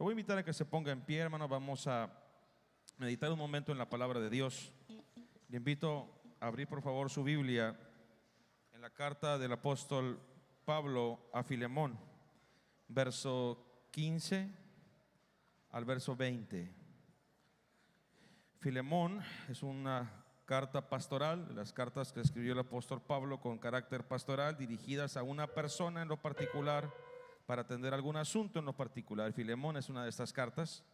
Lo voy a invitar a que se ponga en pie, hermano. Vamos a meditar un momento en la palabra de Dios. Le invito a abrir, por favor, su Biblia en la carta del apóstol Pablo a Filemón, verso 15 al verso 20. Filemón es una carta pastoral, las cartas que escribió el apóstol Pablo con carácter pastoral, dirigidas a una persona en lo particular, para atender algún asunto en lo particular. Filemón es una de estas cartas.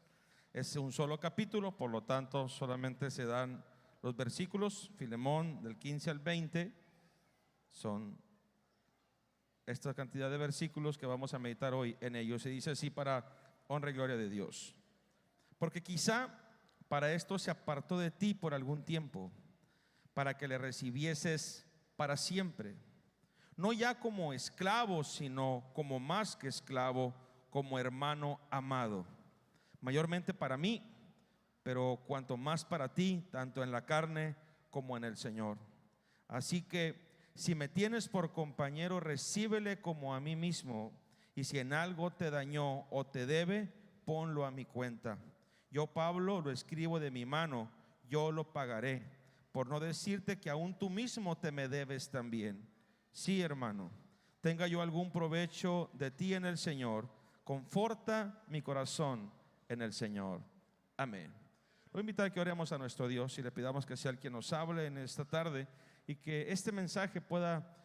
Es un solo capítulo, por lo tanto solamente se dan los versículos. Filemón del 15 al 20 son esta cantidad de versículos que vamos a meditar hoy en ellos. Se dice así para honra y gloria de Dios. Porque quizá para esto se apartó de ti por algún tiempo, para que le recibieses para siempre, no ya como esclavo, sino como más que esclavo, como hermano amado, mayormente para mí, pero cuanto más para ti, tanto en la carne como en el Señor. Así que si me tienes por compañero, recíbele como a mí mismo, y si en algo te dañó o te debe, ponlo a mi cuenta. Yo, Pablo, lo escribo de mi mano, yo lo pagaré, por no decirte que aún tú mismo te me debes también. Sí, hermano, tenga yo algún provecho de ti en el Señor, conforta mi corazón en el Señor. Amén. Voy a invitar a que oremos a nuestro Dios y le pidamos que sea el quien nos hable en esta tarde y que este mensaje pueda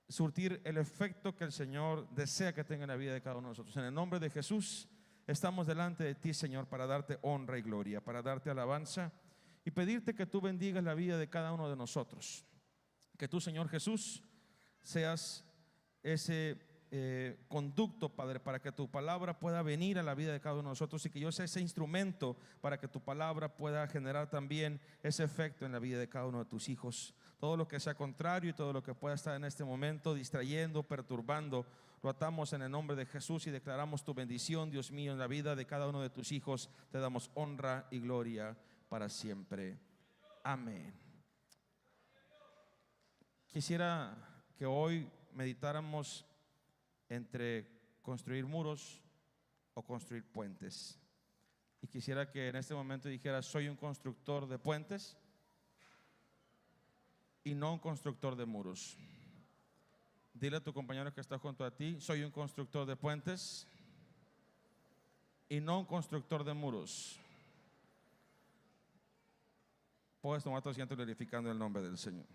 surtir el efecto que el Señor desea que tenga en la vida de cada uno de nosotros. En el nombre de Jesús estamos delante de ti, Señor, para darte honra y gloria, para darte alabanza y pedirte que tú bendigas la vida de cada uno de nosotros. Que tú, Señor Jesús, seas ese conducto, Padre, para que tu palabra pueda venir a la vida de cada uno de nosotros, y que yo sea ese instrumento para que tu palabra pueda generar también ese efecto en la vida de cada uno de tus hijos. Todo lo que sea contrario y todo lo que pueda estar en este momento distrayendo, perturbando, lo atamos en el nombre de Jesús y declaramos tu bendición, Dios mío, en la vida de cada uno de tus hijos. Te damos honra y gloria para siempre. Amén. Quisiera que hoy meditáramos entre construir muros o construir puentes. Y quisiera que en este momento dijeras: soy un constructor de puentes y no un constructor de muros. Dile a tu compañero que está junto a ti: soy un constructor de puentes y no un constructor de muros. Puedes tomar tu asiento glorificando el nombre del Señor.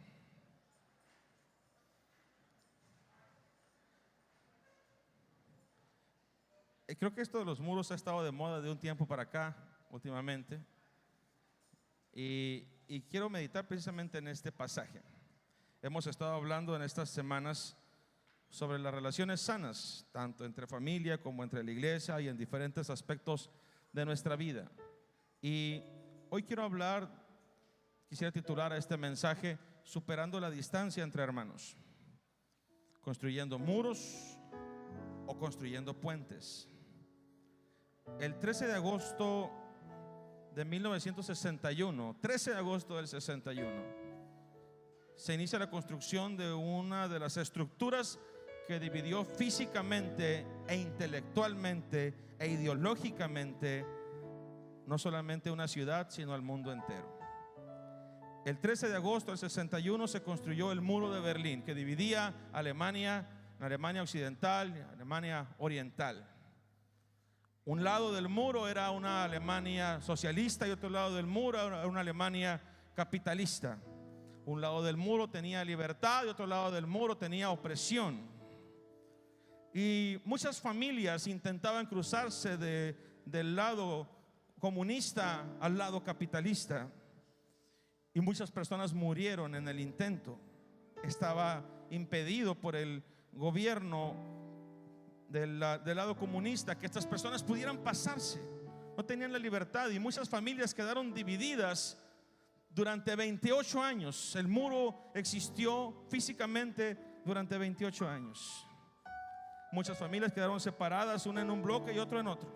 Creo que esto de los muros ha estado de moda de un tiempo para acá, últimamente. Y quiero meditar precisamente en este pasaje. Hemos estado hablando en estas semanas sobre las relaciones sanas, tanto entre familia como entre la iglesia y en diferentes aspectos de nuestra vida. Y hoy quisiera titular a este mensaje: superando la distancia entre hermanos, construyendo muros o construyendo puentes. El 13 de agosto de 1961, 13 de agosto del 61, se inicia la construcción de una de las estructuras que dividió físicamente e intelectualmente e ideológicamente no solamente una ciudad, sino al mundo entero. El 13 de agosto del 61 se construyó el muro de Berlín, que dividía Alemania occidental y Alemania oriental. Un lado del muro era una Alemania socialista y otro lado del muro era una Alemania capitalista. Un lado del muro tenía libertad y otro lado del muro tenía opresión. Y muchas familias intentaban cruzarse del lado comunista al lado capitalista, y muchas personas murieron en el intento. Estaba impedido por el gobierno del lado comunista que estas personas pudieran pasarse. No tenían la libertad y muchas familias quedaron divididas durante 28 años. El muro existió físicamente durante 28 años. Muchas familias quedaron separadas, una en un bloque y otro en otro.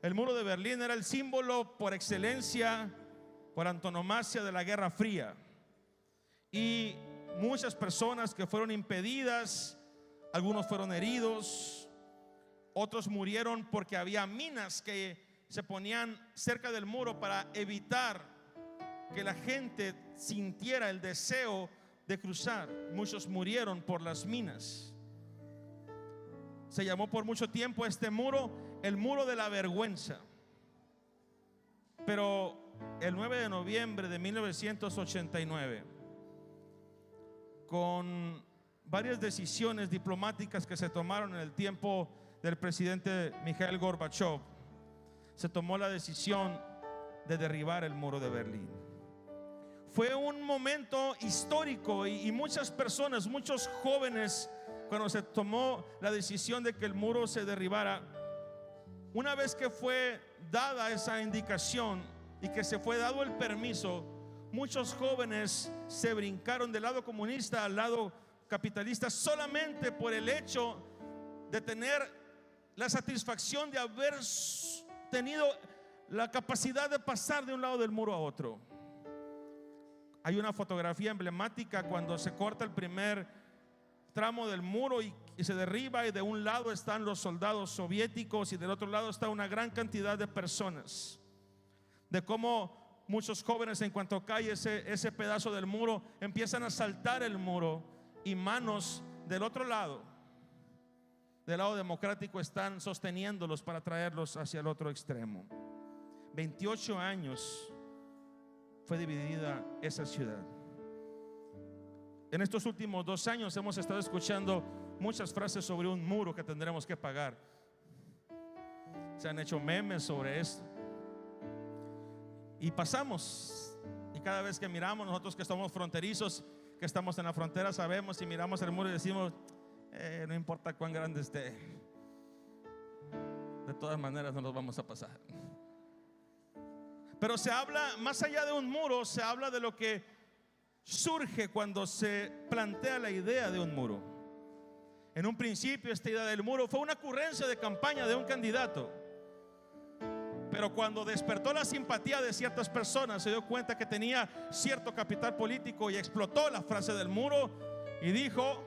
El muro de Berlín era el símbolo por excelencia, por antonomasia, de la Guerra Fría. Y muchas personas que fueron impedidas, algunos fueron heridos, Otros murieron porque había minas que se ponían cerca del muro para evitar que la gente sintiera el deseo de cruzar. Muchos murieron por las minas. Se llamó por mucho tiempo este muro el muro de la vergüenza. Pero el 9 de noviembre de 1989, con varias decisiones diplomáticas que se tomaron en el tiempo del presidente Mikhail Gorbachev, se tomó la decisión de derribar el muro de Berlín. Fue un momento histórico y muchas personas, muchos jóvenes, cuando se tomó la decisión de que el muro se derribara, una vez que fue dada esa indicación y que se fue dado el permiso, muchos jóvenes se brincaron del lado comunista al lado capitalista solamente por el hecho de tener la satisfacción de haber tenido la capacidad de pasar de un lado del muro a otro. Hay una fotografía emblemática cuando se corta el primer tramo del muro y se derriba, y de un lado están los soldados soviéticos y del otro lado está una gran cantidad de personas. De cómo muchos jóvenes, en cuanto cae ese pedazo del muro, empiezan a saltar el muro, y manos del otro lado, del lado democrático, están sosteniéndolos para traerlos hacia el otro extremo. 28 años fue dividida esa ciudad. En estos últimos 2 años hemos estado escuchando muchas frases sobre un muro que tendremos que pagar. Se han hecho memes sobre esto. Y pasamos, y cada vez que miramos, nosotros que estamos fronterizos, que estamos en la frontera, sabemos, y miramos el muro y decimos, no importa cuán grande esté, de todas maneras no nos vamos a pasar. Pero se habla, más allá de un muro, se habla de lo que surge cuando se plantea la idea de un muro. En un principio, esta idea del muro fue una ocurrencia de campaña de un candidato, pero cuando despertó la simpatía de ciertas personas, se dio cuenta que tenía cierto capital político y explotó la frase del muro y dijo: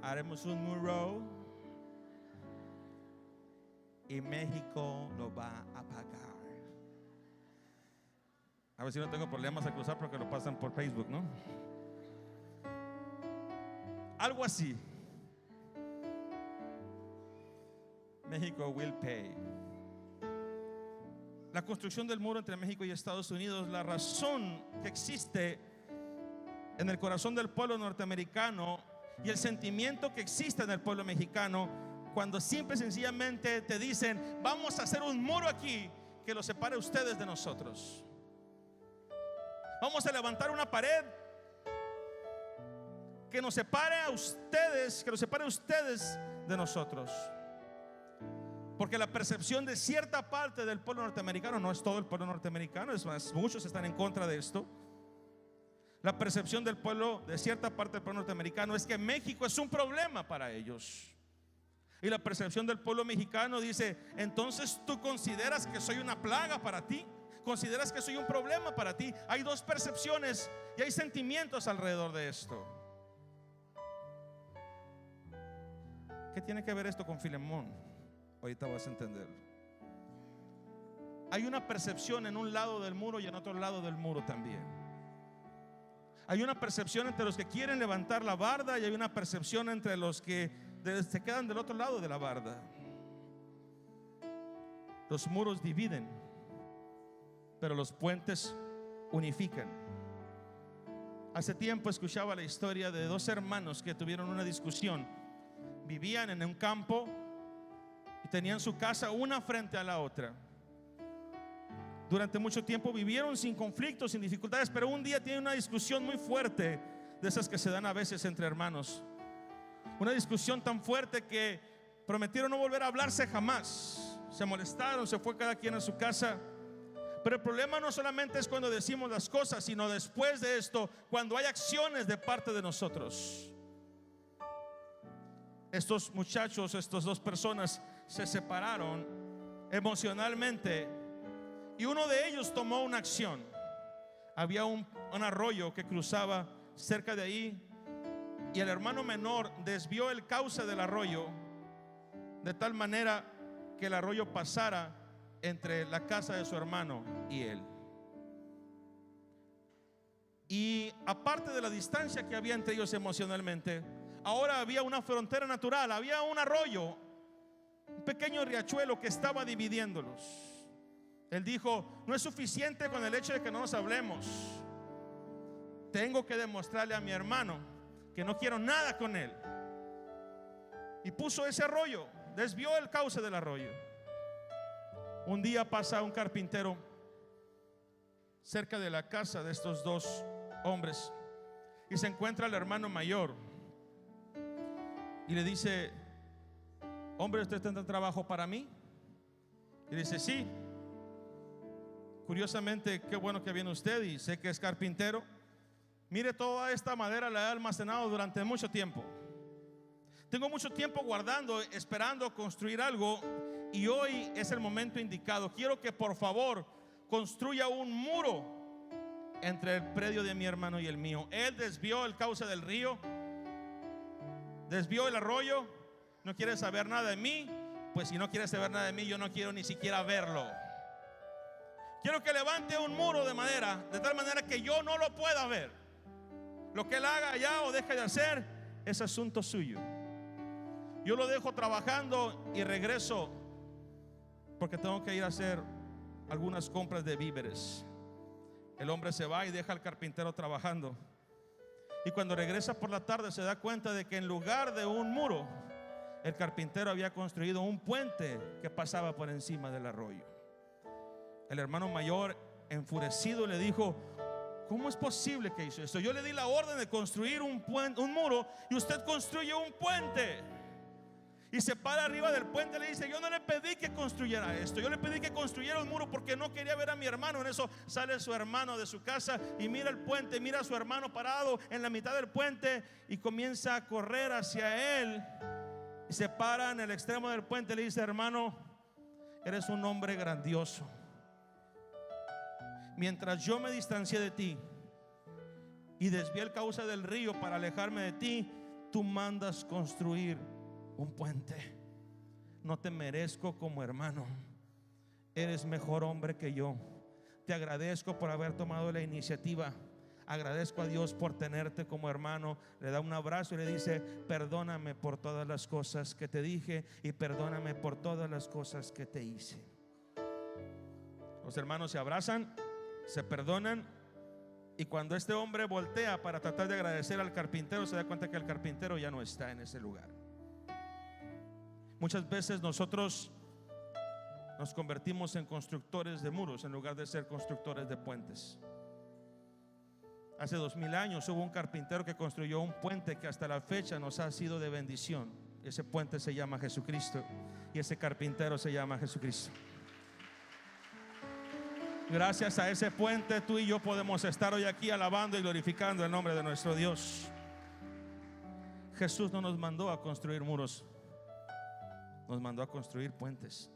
haremos un muro y México lo va a pagar. A ver si no tengo problemas a cruzar porque lo pasan por Facebook, ¿no? Algo así. México will pay. La construcción del muro entre México y Estados Unidos, la razón que existe en el corazón del pueblo norteamericano y el sentimiento que existe en el pueblo mexicano, cuando simple y sencillamente te dicen: vamos a hacer un muro aquí que los separe a ustedes de nosotros. Vamos a levantar una pared que nos separe a ustedes, que los separe a ustedes de nosotros. Porque la percepción de cierta parte del pueblo norteamericano, no es todo el pueblo norteamericano, es más, muchos están en contra de esto. La percepción del pueblo, de cierta parte del pueblo norteamericano, es que México es un problema para ellos. Y la percepción del pueblo mexicano dice: entonces tú consideras que soy una plaga para ti, consideras que soy un problema para ti. Hay dos percepciones y hay sentimientos alrededor de esto. ¿Qué tiene que ver esto con Filemón? Ahorita vas a entender. Hay una percepción en un lado del muro y en otro lado del muro también. Hay una percepción entre los que quieren levantar la barda y hay una percepción entre los que se quedan del otro lado de la barda. Los muros dividen, pero los puentes unifican. Hace tiempo escuchaba la historia de 2 hermanos que tuvieron una discusión. Vivían en un campo y tenían su casa una frente a la otra. Durante mucho tiempo vivieron sin conflictos, sin dificultades, pero un día tienen una discusión muy fuerte, de esas que se dan a veces entre hermanos. Una discusión tan fuerte que prometieron no volver a hablarse jamás. Se molestaron, se fue cada quien a su casa. Pero el problema no solamente es cuando decimos las cosas, sino después de esto, cuando hay acciones de parte de nosotros. Estos muchachos, estas 2 personas se separaron emocionalmente y uno de ellos tomó una acción. Había un arroyo que cruzaba cerca de ahí y el hermano menor desvió el cauce del arroyo de tal manera que el arroyo pasara entre la casa de su hermano y él. Y aparte de la distancia que había entre ellos emocionalmente, ahora había una frontera natural, había un arroyo, un pequeño riachuelo que estaba dividiéndolos. Él dijo: no es suficiente con el hecho de que no nos hablemos. Tengo que demostrarle a mi hermano que no quiero nada con él. Y puso ese arroyo, desvió el cauce del arroyo. Un día pasa un carpintero cerca de la casa de estos dos hombres y se encuentra el hermano mayor y le dice: hombre, ¿usted tendrá trabajo para mí? Y dice: sí. Curiosamente, qué bueno que viene usted, y sé que es carpintero. Mire, toda esta madera la he almacenado durante mucho tiempo. Tengo mucho tiempo guardando, esperando construir algo, y hoy es el momento indicado. Quiero que por favor construya un muro entre el predio de mi hermano y el mío. Él desvió el cauce del río, desvió el arroyo, no quiere saber nada de mí. Pues si no quiere saber nada de mí, yo no quiero ni siquiera verlo. Quiero que levante un muro de madera, de tal manera que yo no lo pueda ver. Lo que él haga allá o deje de hacer es asunto suyo. Yo lo dejo trabajando y regreso, porque tengo que ir a hacer algunas compras de víveres. El hombre se va y deja al carpintero trabajando, y cuando regresa por la tarde se da cuenta de que en lugar de un muro, el carpintero había construido un puente que pasaba por encima del arroyo. El hermano mayor, enfurecido, le dijo: ¿cómo es posible que hizo esto? Yo le di la orden de construir un muro, y usted construye un puente. Y se para arriba del puente y le dice: yo no le pedí que construyera esto, yo le pedí que construyera un muro porque no quería ver a mi hermano. En eso sale su hermano de su casa y mira el puente, mira a su hermano parado en la mitad del puente, y comienza a correr hacia él, y se para en el extremo del puente y le dice: hermano, eres un hombre grandioso. Mientras yo me distancié de ti y desvié el cauce del río para alejarme de ti, tú mandas construir un puente. No te merezco como hermano. Eres mejor hombre que yo. Te agradezco por haber tomado la iniciativa. Agradezco a Dios por tenerte como hermano. Le da un abrazo y le dice: perdóname por todas las cosas que te dije, y perdóname por todas las cosas que te hice. Los hermanos se abrazan, se perdonan, y cuando este hombre voltea para tratar de agradecer al carpintero, se da cuenta que el carpintero ya no está en ese lugar. Muchas veces nosotros nos convertimos en constructores de muros en lugar de ser constructores de puentes. Hace 2000 años hubo un carpintero que construyó un puente que hasta la fecha nos ha sido de bendición. Ese puente se llama Jesucristo, y ese carpintero se llama Jesucristo. Gracias a ese puente, tú y yo podemos estar hoy aquí alabando y glorificando el nombre de nuestro Dios. Jesús no nos mandó a construir muros, nos mandó a construir puentes.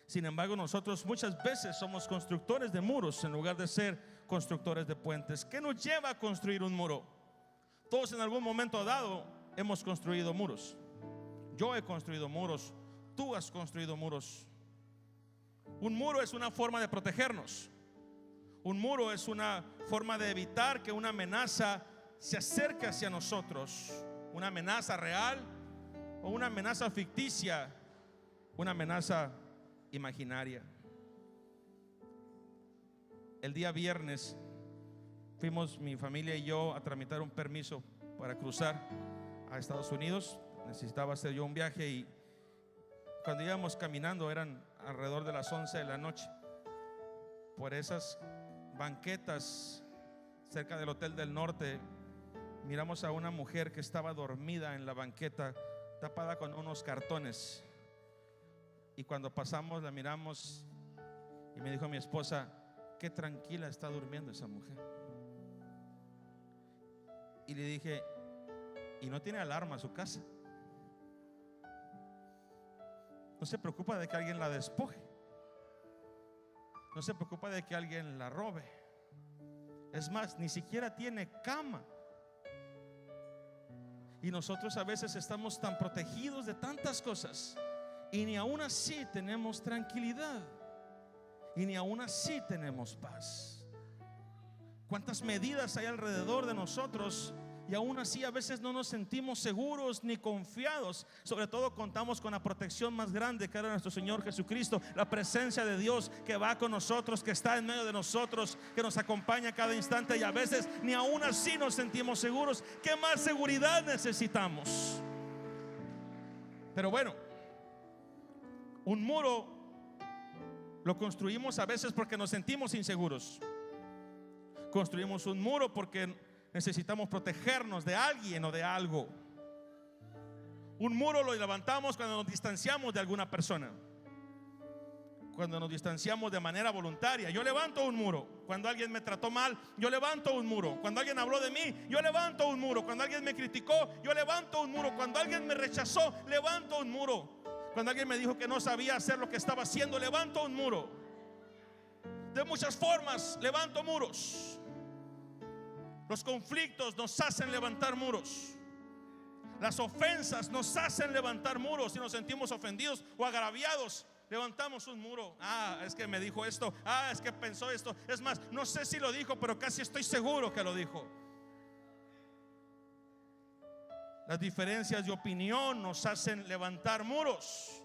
Sin embargo, nosotros muchas veces somos constructores de muros en lugar de ser constructores de puentes. ¿Qué nos lleva a construir un muro? Todos en algún momento dado hemos construido muros. Yo he construido muros, tú has construido muros. Un muro es una forma de protegernos. Un muro es una forma de evitar que una amenaza se acerque hacia nosotros. Una amenaza real o una amenaza ficticia, una amenaza imaginaria. El día viernes fuimos mi familia y yo a tramitar un permiso para cruzar a Estados Unidos. Necesitaba hacer yo un viaje, y cuando íbamos caminando eran alrededor de las 11 de la noche. Por esas banquetas cerca del Hotel del Norte miramos a una mujer que estaba dormida en la banqueta, tapada con unos cartones. Y cuando pasamos la miramos, y me dijo mi esposa: qué tranquila está durmiendo esa mujer. Y le dije: y no tiene alarma su casa, no se preocupa de que alguien la despoje, no se preocupa de que alguien la robe. Es más, ni siquiera tiene cama. Y nosotros a veces estamos tan protegidos de tantas cosas Y ni aún así tenemos tranquilidad. Y ni aún así tenemos paz. ¿Cuántas medidas hay alrededor de nosotros? Y aún así a veces no nos sentimos seguros ni confiados. Sobre todo contamos con la protección más grande, que era nuestro Señor Jesucristo. La presencia de Dios que va con nosotros, que está en medio de nosotros, que nos acompaña a cada instante. Y a veces ni aún así nos sentimos seguros. ¿Qué más seguridad necesitamos? Pero bueno, un muro lo construimos a veces porque nos sentimos inseguros. Construimos un muro porque necesitamos protegernos de alguien o de algo. Un muro lo levantamos cuando nos distanciamos de alguna persona, cuando nos distanciamos de manera voluntaria. Yo levanto un muro. Cuando alguien me trató mal, yo levanto un muro. Cuando alguien habló de mí, yo levanto un muro. Cuando alguien me criticó, yo levanto un muro. Cuando alguien me rechazó, levanto un muro. Cuando alguien me dijo que no sabía hacer lo que estaba haciendo, levanto un muro. De muchas formas levanto muros. Los conflictos nos hacen levantar muros. Las ofensas nos hacen levantar muros. Si nos sentimos ofendidos o agraviados, levantamos un muro. Es que me dijo esto. Es que pensó esto. Es más, no sé si lo dijo, pero casi estoy seguro que lo dijo. Las diferencias de opinión nos hacen levantar muros.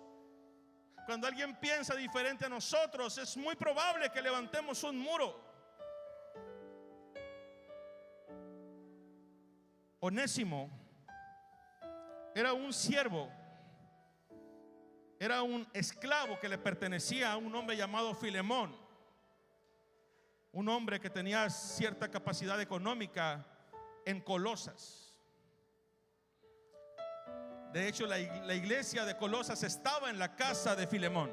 Cuando alguien piensa diferente a nosotros, es muy probable que levantemos un muro. Onésimo era un siervo, era un esclavo que le pertenecía a un hombre llamado Filemón, un hombre que tenía cierta capacidad económica en Colosas. De hecho, la iglesia de Colosas estaba en la casa de Filemón.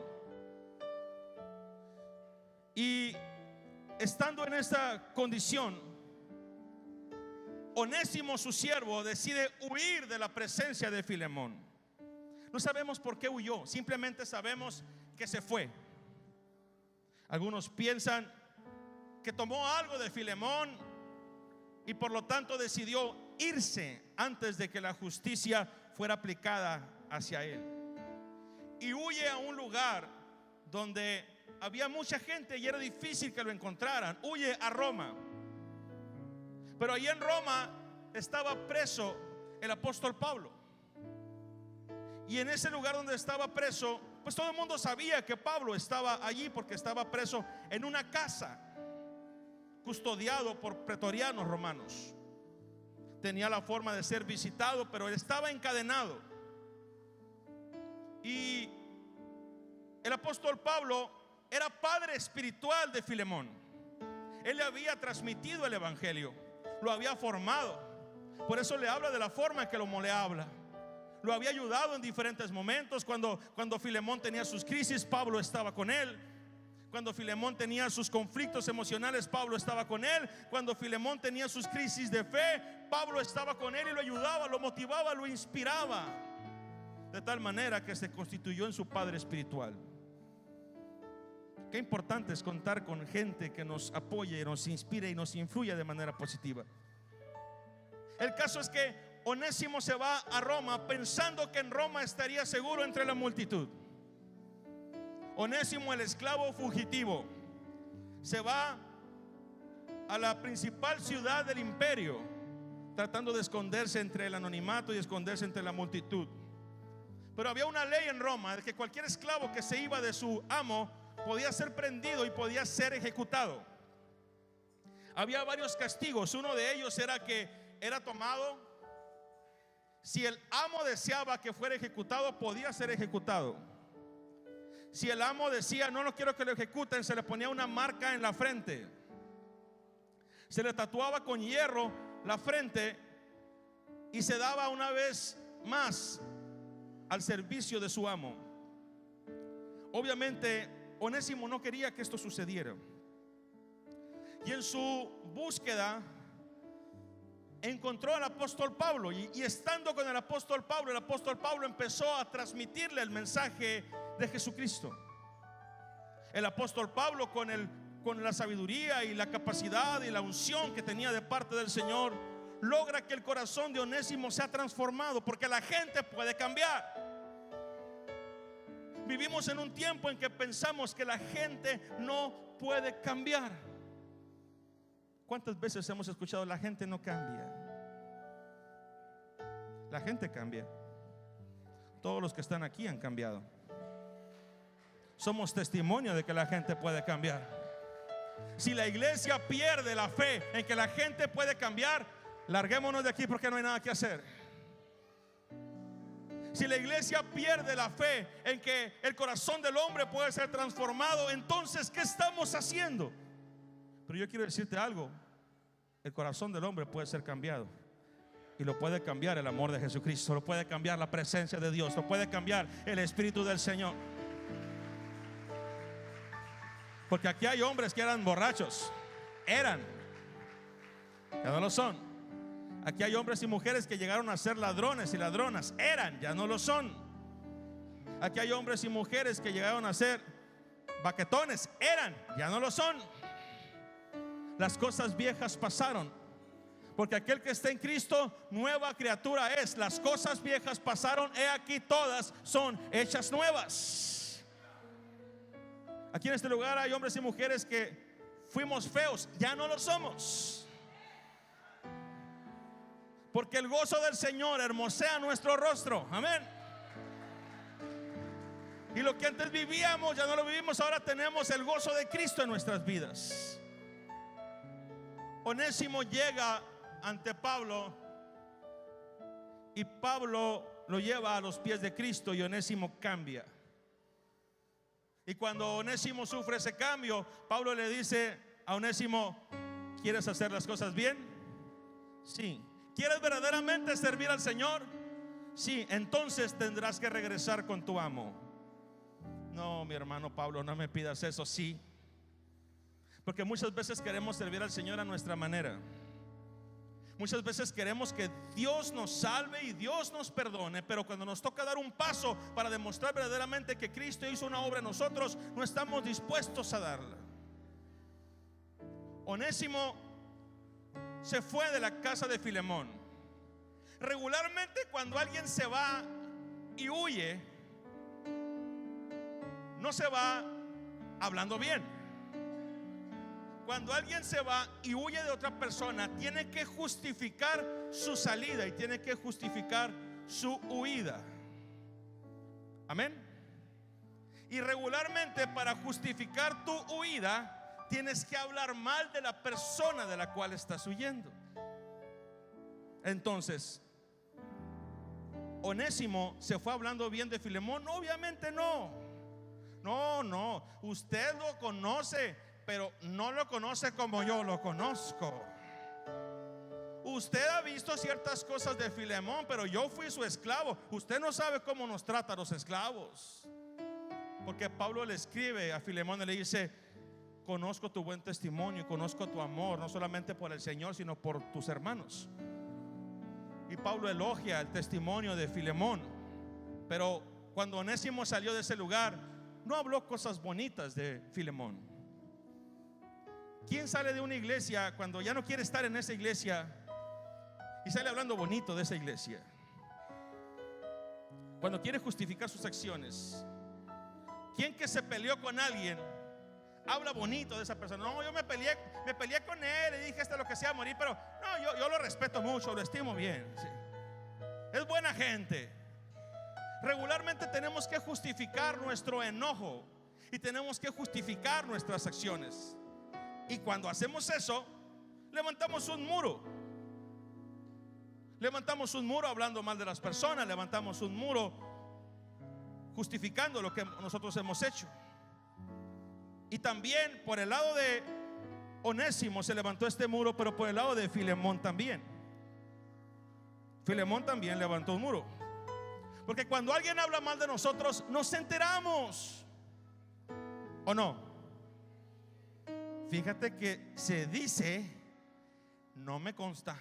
Y estando en esa condición, Onésimo, su siervo, decide huir de la presencia de Filemón. No sabemos por qué huyó, simplemente sabemos que se fue. Algunos piensan que tomó algo de Filemón y por lo tanto decidió irse antes de que la justicia fuera aplicada hacia él. Y huye a un lugar donde había mucha gente y era difícil que lo encontraran. Huye a Roma. Pero allí en Roma estaba preso el apóstol Pablo. Y en ese lugar donde estaba preso, pues todo el mundo sabía que Pablo estaba allí porque estaba preso en una casa, custodiado por pretorianos romanos. Tenía la forma de ser visitado, pero él estaba encadenado. Y el apóstol Pablo era padre espiritual de Filemón. Él le había transmitido el evangelio, lo había formado. Por eso le habla de la forma en que le habla. Lo había ayudado en diferentes momentos. Cuando Filemón tenía sus crisis, Pablo estaba con él. Cuando Filemón tenía sus conflictos emocionales, Pablo estaba con él. Cuando Filemón tenía sus crisis de fe, Pablo estaba con él y lo ayudaba, lo motivaba, lo inspiraba, de tal manera que se constituyó en su padre espiritual. Qué importante es contar con gente que nos apoye, nos inspire y nos influya de manera positiva. El caso es que Onésimo se va a Roma pensando que en Roma estaría seguro entre la multitud. Onésimo, el esclavo fugitivo, se va a la principal ciudad del imperio, tratando de esconderse entre el anonimato y esconderse entre la multitud. Pero había una ley en Roma de que cualquier esclavo que se iba de su amo podía ser prendido y podía ser ejecutado. Había varios castigos. Uno de ellos era que era tomado. Si el amo deseaba que fuera ejecutado, podía ser ejecutado. Si el amo decía no quiero que lo ejecuten, se le ponía una marca en la frente. Se le tatuaba con hierro la frente y se daba una vez más al servicio de su amo. Obviamente Onésimo no quería que esto sucediera. Y en su búsqueda encontró al apóstol Pablo. Y estando con el apóstol Pablo empezó a transmitirle el mensaje de Jesucristo. El apóstol Pablo, con la sabiduría y la capacidad y la unción que tenía de parte del Señor, logra que el corazón de Onésimo sea transformado, porque la gente puede cambiar. Vivimos en un tiempo en que pensamos que la gente no puede cambiar. ¿Cuántas veces hemos escuchado la gente no cambia? La gente cambia. Todos los que están aquí han cambiado. Somos testimonio de que la gente puede cambiar. Si la iglesia pierde la fe en que la gente puede cambiar, larguémonos de aquí porque no hay nada que hacer. Si la iglesia pierde la fe en que el corazón del hombre puede ser transformado, entonces ¿qué estamos haciendo? Pero yo quiero decirte algo: el corazón del hombre puede ser cambiado, y lo puede cambiar el amor de Jesucristo, lo puede cambiar la presencia de Dios, lo puede cambiar el Espíritu del Señor. Porque aquí hay hombres que eran borrachos, ya no lo son. Aquí hay hombres y mujeres que llegaron a ser ladrones y ladronas, ya no lo son. Aquí hay hombres y mujeres que llegaron a ser baquetones, ya no lo son. Las cosas viejas pasaron, porque aquel que está en Cristo, nueva criatura es. Las cosas viejas pasaron, he aquí todas son hechas nuevas. Aquí en este lugar hay hombres y mujeres que fuimos feos, ya no lo somos, porque el gozo del Señor hermosea nuestro rostro. Amén. Y lo que antes vivíamos ya no lo vivimos, ahora tenemos el gozo de Cristo en nuestras vidas. Onésimo llega ante Pablo y Pablo lo lleva a los pies de Cristo, y Onésimo cambia. Y cuando Onésimo sufre ese cambio, Pablo le dice a Onésimo: ¿quieres hacer las cosas bien? Sí. ¿Quieres verdaderamente servir al Señor? Sí. Entonces tendrás que regresar con tu amo. No, mi hermano Pablo, no me pidas eso. Sí. Porque muchas veces queremos servir al Señor a nuestra manera. Muchas veces queremos que Dios nos salve y Dios nos perdone, pero cuando nos toca dar un paso para demostrar verdaderamente que Cristo hizo una obra en nosotros, no estamos dispuestos a darla. Onésimo se fue de la casa de Filemón. Regularmente cuando alguien se va y huye, no se va hablando bien. Cuando alguien se va y huye de otra persona, tiene que justificar su salida y tiene que justificar su huida. Amén. Y regularmente para justificar tu huida tienes que hablar mal de la persona de la cual estás huyendo. Entonces, Onésimo se fue hablando bien de Filemón. Obviamente no. No, usted lo conoce, pero no lo conoce como yo lo conozco. Usted ha visto ciertas cosas de Filemón, pero yo fui su esclavo. Usted no sabe cómo nos trata a los esclavos. Porque Pablo le escribe a Filemón y le dice: conozco tu buen testimonio y conozco tu amor, no solamente por el Señor, sino por tus hermanos. Y Pablo elogia el testimonio de Filemón. Pero cuando Onésimo salió de ese lugar, no habló cosas bonitas de Filemón. ¿Quién sale de una iglesia cuando ya no quiere estar en esa iglesia y sale hablando bonito de esa iglesia? Cuando quiere justificar sus acciones. ¿Quién que se peleó con alguien habla bonito de esa persona? No, yo me peleé con él y dije hasta lo que sea morir, pero no, yo lo respeto mucho, lo estimo bien, sí. Es buena gente. Regularmente tenemos que justificar nuestro enojo y tenemos que justificar nuestras acciones. Y cuando hacemos eso, levantamos un muro. Levantamos un muro hablando mal de las personas. Levantamos un muro justificando lo que nosotros hemos hecho. Y también por el lado de Onésimo se levantó este muro, pero por el lado de Filemón también. Filemón también levantó un muro. Porque cuando alguien habla mal de nosotros, nos enteramos, ¿o no? Fíjate que se dice, no me consta,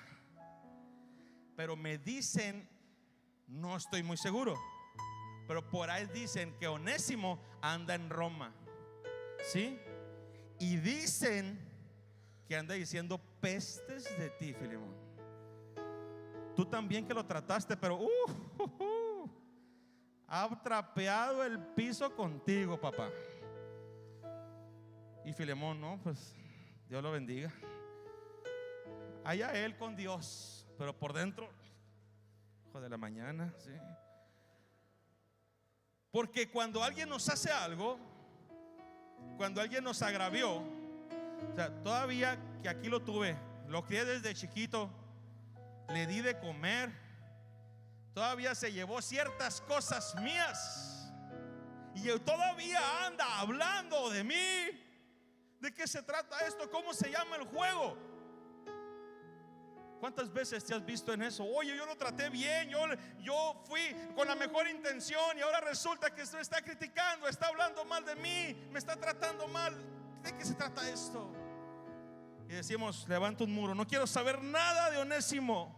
pero me dicen, no estoy muy seguro, pero por ahí dicen que Onésimo anda en Roma, ¿sí? Y dicen que anda diciendo pestes de ti, Filemón. Tú también que lo trataste, pero ha trapeado el piso contigo, papá. Y Filemón, no, pues Dios lo bendiga. Allá él con Dios, pero por dentro, hijo de la mañana, ¿sí? Porque cuando alguien nos hace algo, cuando alguien nos agravió, o sea, todavía que aquí lo tuve, lo crié desde chiquito, le di de comer, todavía se llevó ciertas cosas mías y todavía anda hablando de mí. ¿De qué se trata esto? ¿Cómo se llama el juego? ¿Cuántas veces te has visto en eso? Oye, yo lo traté bien, yo fui con la mejor intención y ahora resulta que me está criticando, está hablando mal de mí, me está tratando mal. ¿De qué se trata esto? Y decimos, levanta un muro. No quiero saber nada de Onésimo,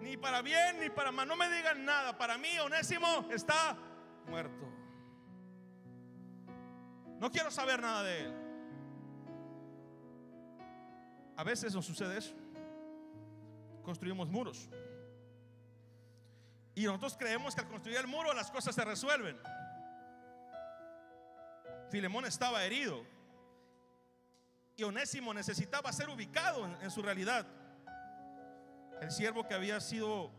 ni para bien ni para mal. No me digan nada. Para mí Onésimo está muerto. No quiero saber nada de él. A veces nos sucede eso. Construimos muros y nosotros creemos que al construir el muro las cosas se resuelven. Filemón estaba herido y Onésimo necesitaba ser ubicado en su realidad. El siervo que había sido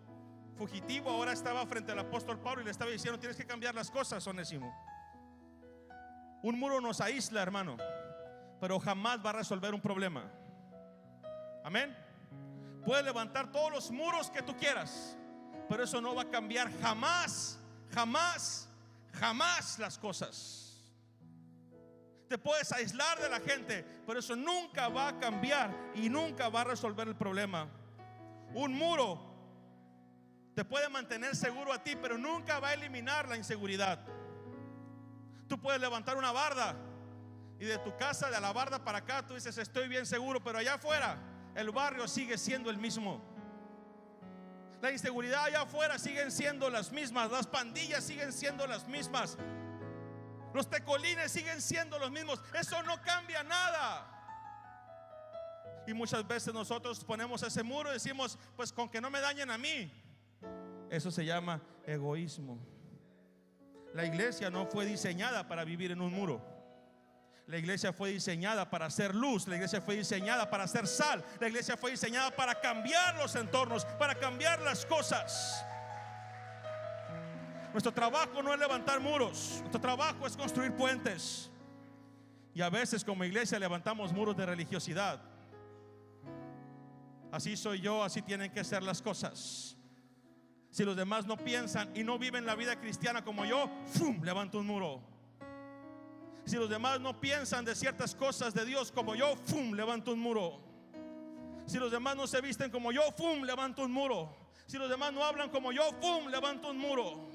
fugitivo ahora estaba frente al apóstol Pablo y le estaba diciendo: tienes que cambiar las cosas, Onésimo. Un muro nos aísla, hermano, pero jamás va a resolver un problema. Amén. Puedes levantar todos los muros que tú quieras, pero eso no va a cambiar jamás, jamás, jamás las cosas. Te puedes aislar de la gente, pero eso nunca va a cambiar y nunca va a resolver el problema. Un muro te puede mantener seguro a ti, pero nunca va a eliminar la inseguridad. Tú puedes levantar una barda y de tu casa, de la barda para acá, tú dices: estoy bien seguro, pero allá afuera el barrio sigue siendo el mismo. La inseguridad allá afuera siguen siendo las mismas. Las pandillas siguen siendo las mismas. Los tecolines siguen siendo los mismos. Eso no cambia nada. Y muchas veces nosotros ponemos ese muro y decimos: pues con que no me dañen a mí. Eso se llama egoísmo. La iglesia no fue diseñada para vivir en un muro. La iglesia fue diseñada para hacer luz. La iglesia fue diseñada para hacer sal. La iglesia fue diseñada para cambiar los entornos, para cambiar las cosas. Nuestro trabajo no es levantar muros. Nuestro trabajo es construir puentes. Y a veces como iglesia levantamos muros de religiosidad. Así soy yo, así tienen que ser las cosas. Si los demás no piensan y no viven la vida cristiana como yo, ¡fum!, levanto un muro. Si los demás no piensan de ciertas cosas de Dios como yo, ¡fum!, levanto un muro. Si los demás no se visten como yo, ¡fum!, levanto un muro. Si los demás no hablan como yo, ¡fum!, levanto un muro.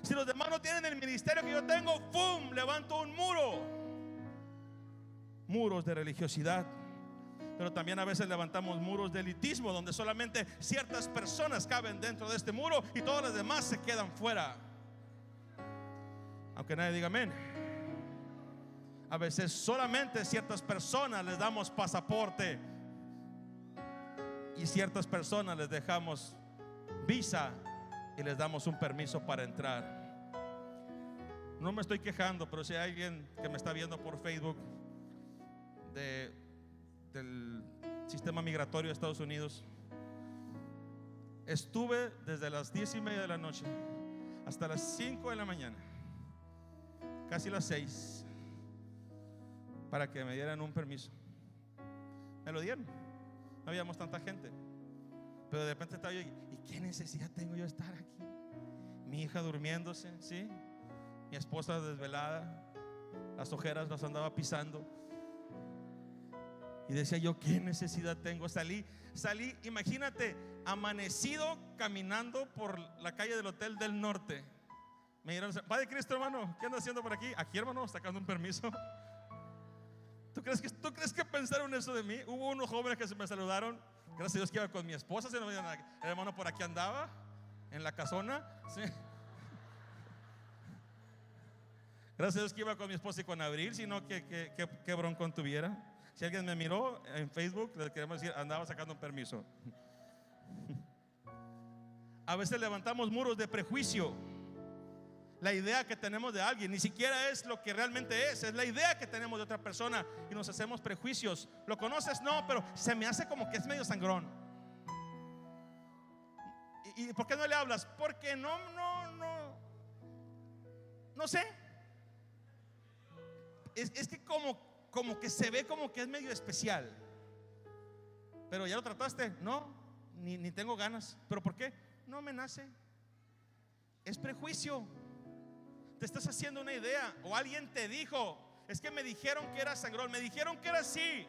Si los demás no tienen el ministerio que yo tengo, ¡fum!, levanto un muro. Muros de religiosidad. Pero también a veces levantamos muros de elitismo, donde solamente ciertas personas caben dentro de este muro y todas las demás se quedan fuera. Aunque nadie diga amén. A veces solamente ciertas personas les damos pasaporte y ciertas personas les dejamos visa y les damos un permiso para entrar. No me estoy quejando, pero si hay alguien que me está viendo por Facebook del sistema migratorio de Estados Unidos, estuve desde las 10:30 de la noche hasta las 5 de la mañana, casi las 6, para que me dieran un permiso. Me lo dieron. No habíamos tanta gente, pero de repente estaba yo: ¿y qué necesidad tengo yo de estar aquí? Mi hija durmiéndose, ¿sí? Mi esposa desvelada, las ojeras las andaba pisando. Y decía yo: ¿qué necesidad tengo? Salí, imagínate, amanecido caminando por la calle del Hotel del Norte. Me dijeron: Padre Cristo, hermano, ¿qué anda haciendo por aquí? Aquí, hermano, sacando un permiso. ¿Tú crees que pensaron eso de mí? Hubo unos jóvenes que se me saludaron. Gracias a Dios que iba con mi esposa. Si no me dijeron: el hermano por aquí andaba, en la casona, ¿sí? Gracias a Dios que iba con mi esposa y con Abril, sino que broncón tuviera. Si alguien me miró en Facebook, le queremos decir: andaba sacando un permiso. A veces levantamos muros de prejuicio. la idea que tenemos de alguien. Ni siquiera es lo que realmente es la idea que tenemos de otra persona y nos hacemos prejuicios. ¿Lo conoces? No, pero se me hace como que es medio sangrón. ¿Y por qué no le hablas? Porque no sé. Es que como que se ve como que es medio especial. Pero ya lo trataste. No, ni tengo ganas. ¿Pero por qué? No me nace. Es prejuicio. Te estás haciendo una idea. O alguien te dijo: es que me dijeron que era sangrón, me dijeron que era así.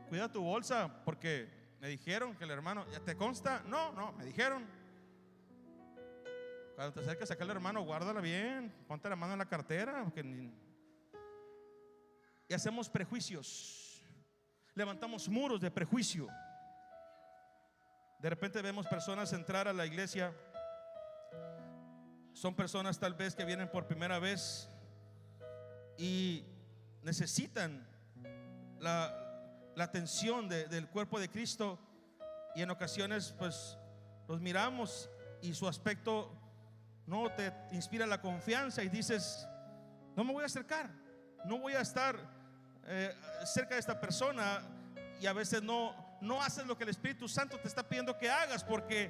Cuida tu bolsa, porque me dijeron que el hermano. ¿Ya te consta? No, me dijeron. Cuando te acerques a aquel hermano, guárdala bien, ponte la mano en la cartera, y hacemos prejuicios. Levantamos muros de prejuicio. De repente vemos personas entrar a la iglesia. Son personas tal vez que vienen por primera vez y necesitan la atención del cuerpo de Cristo, y en ocasiones pues los miramos y su aspecto no te inspira la confianza y dices: no me voy a acercar, no voy a estar cerca de esta persona. Y a veces no haces lo que el Espíritu Santo te está pidiendo que hagas, porque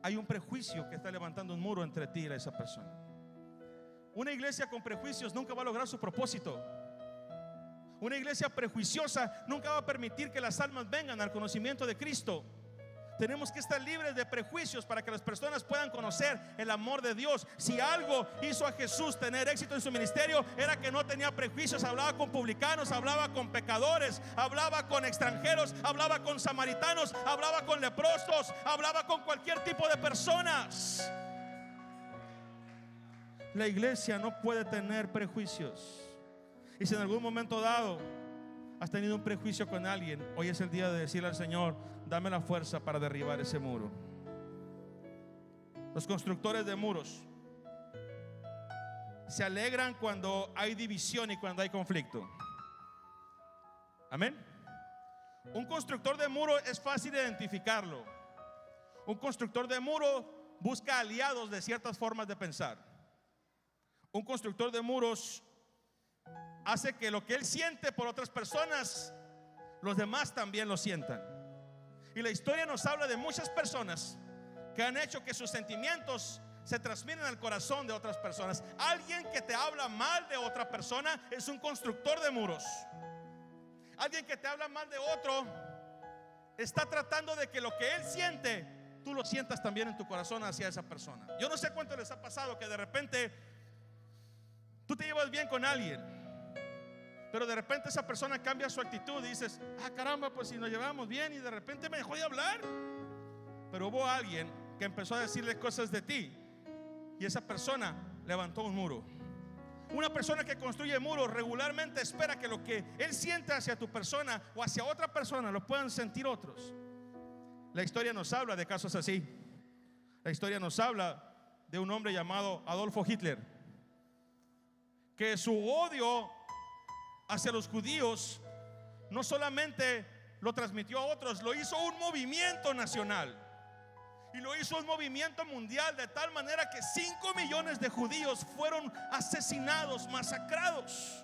hay un prejuicio que está levantando un muro entre ti y esa persona. Una iglesia con prejuicios nunca va a lograr su propósito. Una iglesia prejuiciosa nunca va a permitir que las almas vengan al conocimiento de Cristo. Tenemos que estar libres de prejuicios para que las personas puedan conocer el amor de Dios. Si algo hizo a Jesús tener éxito en su ministerio, era que no tenía prejuicios. Hablaba con publicanos, hablaba con pecadores, hablaba con extranjeros, hablaba con samaritanos, hablaba con leprosos, hablaba con cualquier tipo de personas. La iglesia no puede tener prejuicios. Y si en algún momento dado has tenido un prejuicio con alguien, hoy es el día de decirle al Señor: dame la fuerza para derribar ese muro. Los constructores de muros se alegran cuando hay división y cuando hay conflicto. Amén. Un constructor de muro es fácil identificarlo. Un constructor de muro busca aliados de ciertas formas de pensar. Un constructor de muros hace que lo que él siente por otras personas, los demás también lo sientan. Y la historia nos habla de muchas personas que han hecho que sus sentimientos se transmitan al corazón de otras personas. Alguien que te habla mal de otra persona es un constructor de muros. Alguien que te habla mal de otro está tratando de que lo que él siente, tú lo sientas también en tu corazón hacia esa persona. Yo no sé cuánto les ha pasado que de repente tú te llevas bien con alguien, pero de repente esa persona cambia su actitud y dices: ah, caramba, pues si nos llevamos bien, y de repente me dejó de hablar. Pero hubo alguien que empezó a decirle cosas de ti, y esa persona levantó un muro. Una persona que construye muros regularmente espera que lo que él siente hacia tu persona o hacia otra persona lo puedan sentir otros. La historia nos habla de casos así. La historia nos habla de un hombre llamado Adolfo Hitler, que su odio hacia los judíos no solamente lo transmitió a otros, lo hizo un movimiento nacional y lo hizo un movimiento mundial, de tal manera que 5 millones de judíos fueron asesinados, masacrados,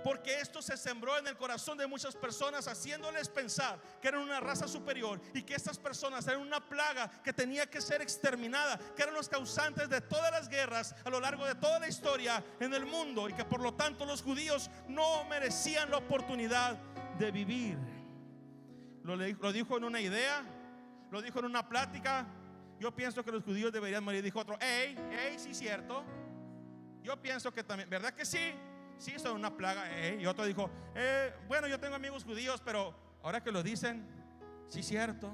porque esto se sembró en el corazón de muchas personas, haciéndoles pensar que eran una raza superior y que estas personas eran una plaga que tenía que ser exterminada, que eran los causantes de todas las guerras a lo largo de toda la historia en el mundo, y que por lo tanto los judíos no merecían la oportunidad de vivir. Lo dijo en una idea, lo dijo en una plática: yo pienso que los judíos deberían morir. Dijo otro: hey, sí, cierto, yo pienso que también, ¿verdad que sí? Sí, son una plaga. Y otro dijo: bueno, yo tengo amigos judíos, pero ahora que lo dicen, sí, cierto.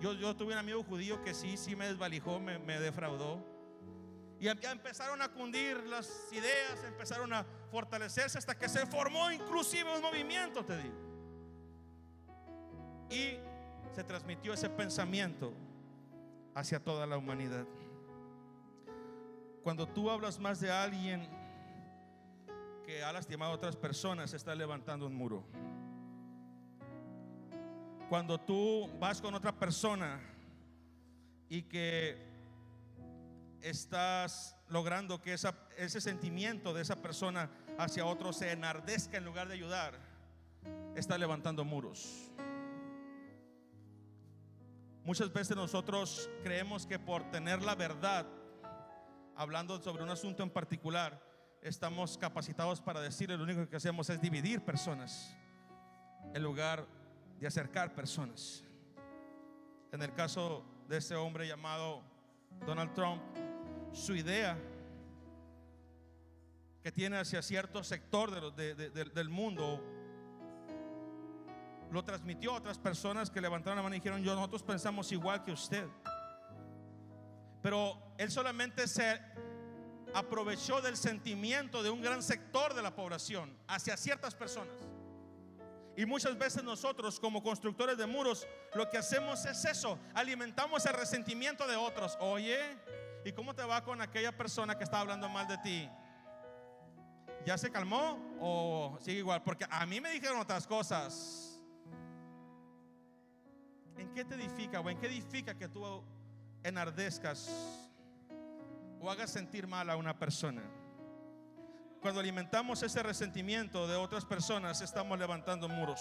Yo tuve un amigo judío que sí me desvalijó, me defraudó. Y ya empezaron a cundir las ideas, empezaron a fortalecerse, hasta que se formó inclusive un movimiento, te digo. Y se transmitió ese pensamiento hacia toda la humanidad. Cuando tú hablas más de alguien que ha lastimado a otras personas, está levantando un muro. Cuando tú vas con otra persona y que estás logrando que ese sentimiento de esa persona hacia otro se enardezca en lugar de ayudar, está levantando muros. Muchas veces nosotros creemos que por tener la verdad, hablando sobre un asunto en particular, estamos capacitados para decirle, lo único que hacemos es dividir personas en lugar de acercar personas. En el caso de ese hombre llamado Donald Trump, su idea que tiene hacia cierto sector del mundo lo transmitió a otras personas que levantaron la mano y dijeron: nosotros pensamos igual que usted. Pero él solamente se aprovechó del sentimiento de un gran sector de la población hacia ciertas personas. Y muchas veces nosotros, como constructores de muros, lo que hacemos es eso: alimentamos el resentimiento de otros. Oye, ¿y cómo te va con aquella persona que está hablando mal de ti? ¿Ya se calmó o sigue igual? Porque a mí me dijeron otras cosas. ¿En qué te edifica o en qué edifica que tú enardezcas o hagas sentir mal a una persona? Cuando alimentamos ese resentimiento de otras personas, estamos levantando muros.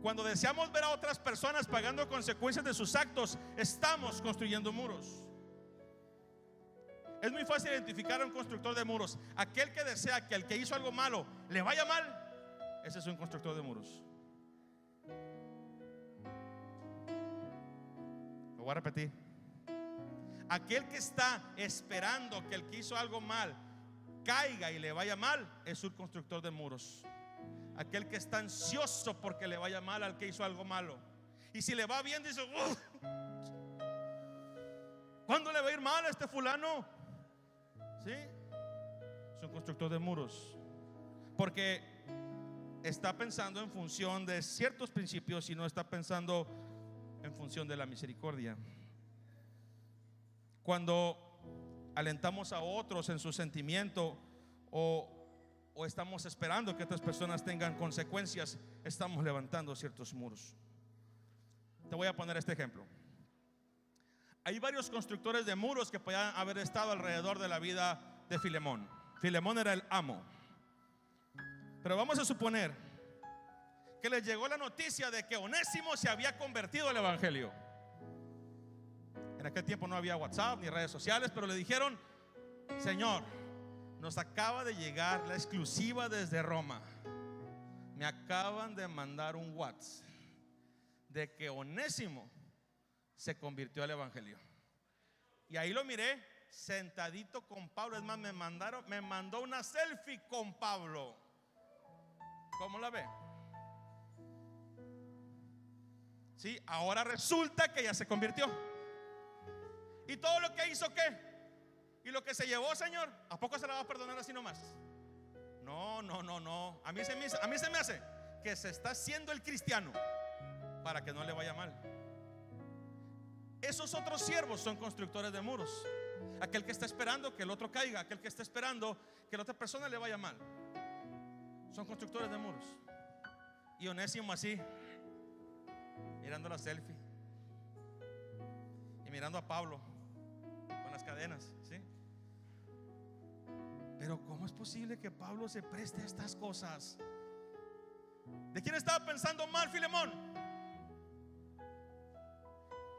Cuando deseamos ver a otras personas pagando consecuencias de sus actos, estamos construyendo muros. Es muy fácil identificar a un constructor de muros. Aquel que desea que al que hizo algo malo le vaya mal, ese es un constructor de muros. Lo voy a repetir. Aquel que está esperando que el que hizo algo mal caiga y le vaya mal, es un constructor de muros. Aquel que está ansioso porque le vaya mal al que hizo algo malo, y si le va bien dice: ¿cuándo le va a ir mal a este fulano? ¿Sí? Es un constructor de muros, porque está pensando en función de ciertos principios y no está pensando en función de la misericordia. Cuando alentamos a otros en su sentimiento o estamos esperando que otras personas tengan consecuencias, estamos levantando ciertos muros. Te voy a poner este ejemplo. Hay varios constructores de muros que podían haber estado alrededor de la vida de Filemón. Filemón era el amo. Pero vamos a suponer que les llegó la noticia de que Onésimo se había convertido al evangelio. En aquel tiempo no había WhatsApp ni redes sociales, pero le dijeron: Señor, nos acaba de llegar la exclusiva desde Roma. Me acaban de mandar un WhatsApp de que Onésimo se convirtió al evangelio. Y ahí lo miré sentadito con Pablo. Es más, me mandó una selfie con Pablo. ¿Cómo la ve? Sí, ahora resulta que ya se convirtió. ¿Y todo lo que hizo qué? ¿Y lo que se llevó, Señor? ¿A poco se la va a perdonar así nomás? No. A mí se me hace que se está haciendo el cristiano para que no le vaya mal. Esos otros siervos son constructores de muros. Aquel que está esperando que el otro caiga, aquel que está esperando que la otra persona le vaya mal, son constructores de muros. Y Onésimo así, mirando la selfie y mirando a Pablo con las cadenas, ¿sí? Pero ¿cómo es posible que Pablo se preste a estas cosas? ¿De quién estaba pensando mal Filemón?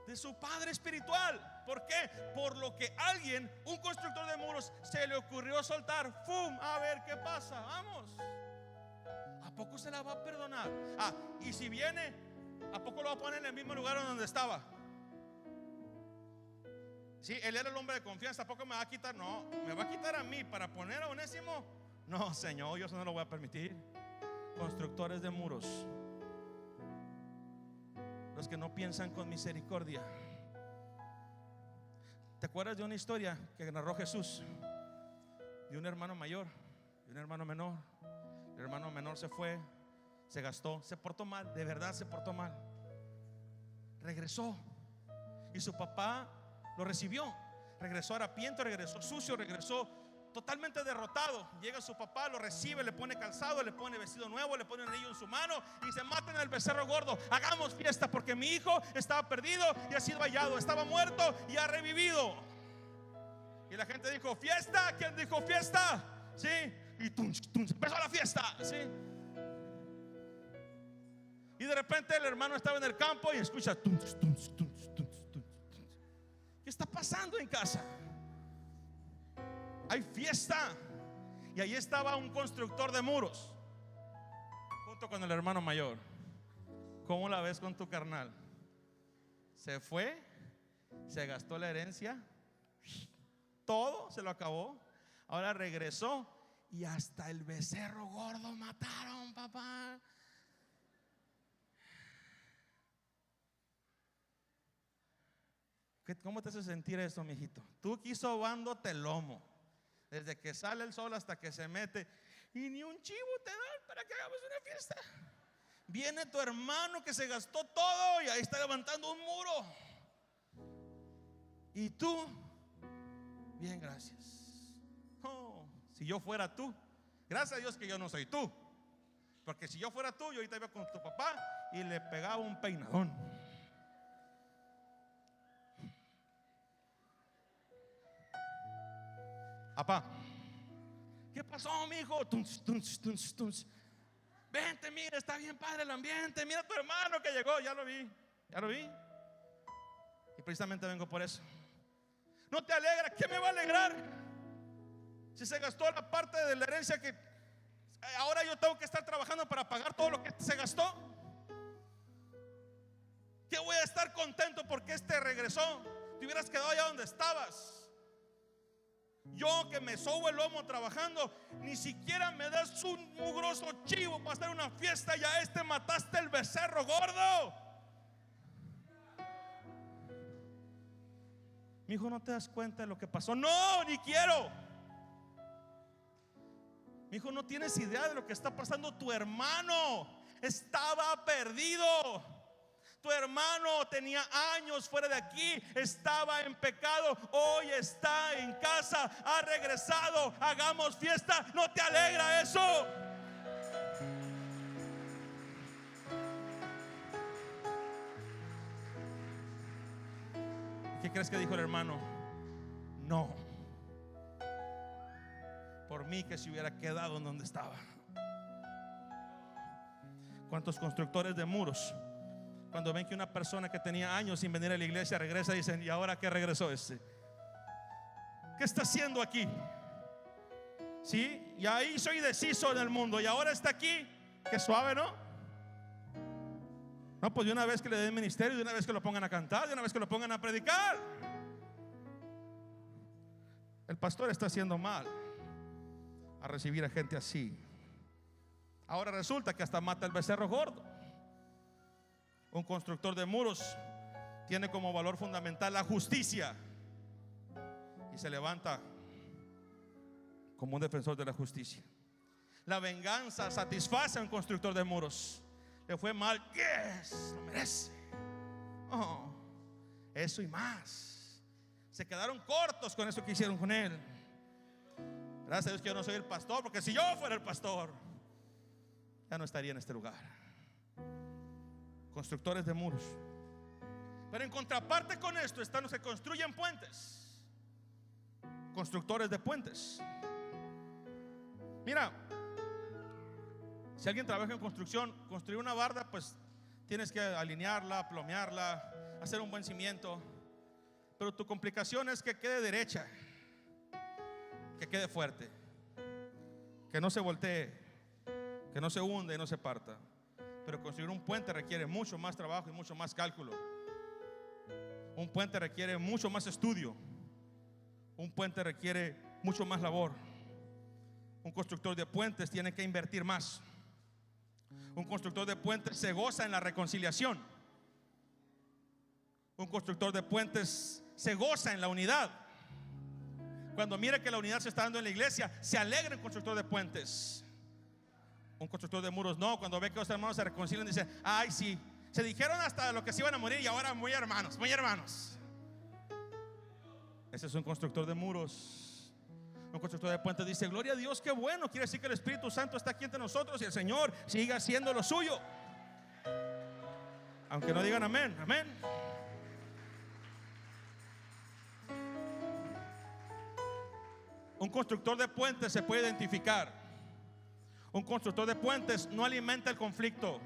De su padre espiritual. ¿Por qué? Por lo que alguien, un constructor de muros, se le ocurrió soltar. ¡Fum! A ver qué pasa, vamos. ¿A poco se la va a perdonar? Y si viene, ¿a poco lo va a poner en el mismo lugar donde estaba? Sí, él era el hombre de confianza. ¿A poco me va a quitar? No, me va a quitar a mí para poner a Onésimo. No, Señor, yo eso no lo voy a permitir. Constructores de muros, los que no piensan con misericordia. ¿Te acuerdas de una historia que narró Jesús? De un hermano mayor y un hermano menor. El hermano menor se fue, se gastó, se portó mal, de verdad se portó mal. Regresó y su papá lo recibió. Regresó harapiento, regresó sucio, regresó totalmente derrotado. Llega su papá, lo recibe, le pone calzado, le pone vestido nuevo, le pone un anillo en su mano y dice: maten al becerro gordo, hagamos fiesta porque mi hijo estaba perdido y ha sido hallado, estaba muerto y ha revivido. Y la gente dijo, fiesta. ¿Quién dijo fiesta? Sí. Y empezó la fiesta. Sí. Y de repente el hermano estaba en el campo y escucha, ¿qué está pasando en casa? Hay fiesta. Y ahí estaba un constructor de muros junto con el hermano mayor. ¿Cómo la ves con tu carnal? Se fue, se gastó la herencia, todo se lo acabó. Ahora regresó y hasta el becerro gordo mataron, papá. ¿Cómo te hace sentir eso, mijito? Tú aquí sobándote el lomo desde que sale el sol hasta que se mete, y ni un chivo te dan para que hagamos una fiesta. Viene tu hermano que se gastó todo y ahí está levantando un muro. Y tú, bien, gracias. Oh, si yo fuera tú, gracias a Dios que yo no soy tú, porque si yo fuera tú, yo ahorita iba con tu papá y le pegaba un peinadón. Papá, ¿qué pasó, mijo? Vente, mira, está bien padre el ambiente. Mira a tu hermano que llegó, ya lo vi. Y precisamente vengo por eso. ¿No te alegra? ¿Qué me va a alegrar? Si se gastó la parte de la herencia que ahora yo tengo que estar trabajando para pagar todo lo que se gastó. ¿Qué voy a estar contento porque este regresó? Te hubieras quedado allá donde estabas. Yo que me sobo el lomo trabajando, ni siquiera me das un mugroso chivo para hacer una fiesta. Ya mataste el becerro gordo. Mi hijo, ¿no te das cuenta de lo que pasó? No, ni quiero. Mi hijo, no tienes idea de lo que está pasando. Tu hermano estaba perdido. Tu hermano tenía años fuera de aquí, estaba en pecado, hoy está en casa, ha regresado, hagamos fiesta. ¿No te alegra eso? ¿Qué crees que dijo el hermano? No, por mí que se hubiera quedado en donde estaba. ¿Cuántos constructores de muros, cuando ven que una persona que tenía años sin venir a la iglesia regresa, dicen, ¿y ahora qué regresó este? ¿Qué está haciendo aquí? ¿Sí? Y ahí soy deciso en el mundo y ahora está aquí. Qué suave, ¿no? No, pues de una vez que le den ministerio, de una vez que lo pongan a cantar, de una vez que lo pongan a predicar. El pastor está haciendo mal a recibir a gente así. Ahora resulta que hasta mata el becerro gordo. Un constructor de muros tiene como valor fundamental la justicia y se levanta como un defensor de la justicia. La venganza satisface a un constructor de muros. Le fue mal, yes, lo merece. Oh, eso y más. Se quedaron cortos con eso que hicieron con él. Gracias a Dios que yo no soy el pastor, porque si yo fuera el pastor, ya no estaría en este lugar. Constructores de muros. Pero en contraparte con esto están los que construyen puentes. Constructores de puentes. Mira, si alguien trabaja en construcción, construir una barda, pues tienes que alinearla, plomearla, hacer un buen cimiento. Pero tu complicación es que quede derecha, que quede fuerte, que no se voltee, que no se hunde y no se parta. Pero construir un puente requiere mucho más trabajo y mucho más cálculo. Un puente requiere mucho más estudio. Un puente requiere mucho más labor. Un constructor de puentes tiene que invertir más. Un constructor de puentes se goza en la reconciliación. Un constructor de puentes se goza en la unidad. Cuando mira que la unidad se está dando en la iglesia, se alegra el constructor de puentes. Un constructor de muros no, cuando ve que los hermanos se reconcilian, dice, ay sí, se dijeron hasta lo que se iban a morir y ahora muy hermanos, muy hermanos. Ese es un constructor de muros. Un constructor de puentes dice, gloria a Dios, qué bueno. Quiere decir que el Espíritu Santo está aquí entre nosotros y el Señor sigue haciendo lo suyo. Aunque no digan amén, amén. Un constructor de puentes se puede identificar. Un constructor de puentes no alimenta el conflicto.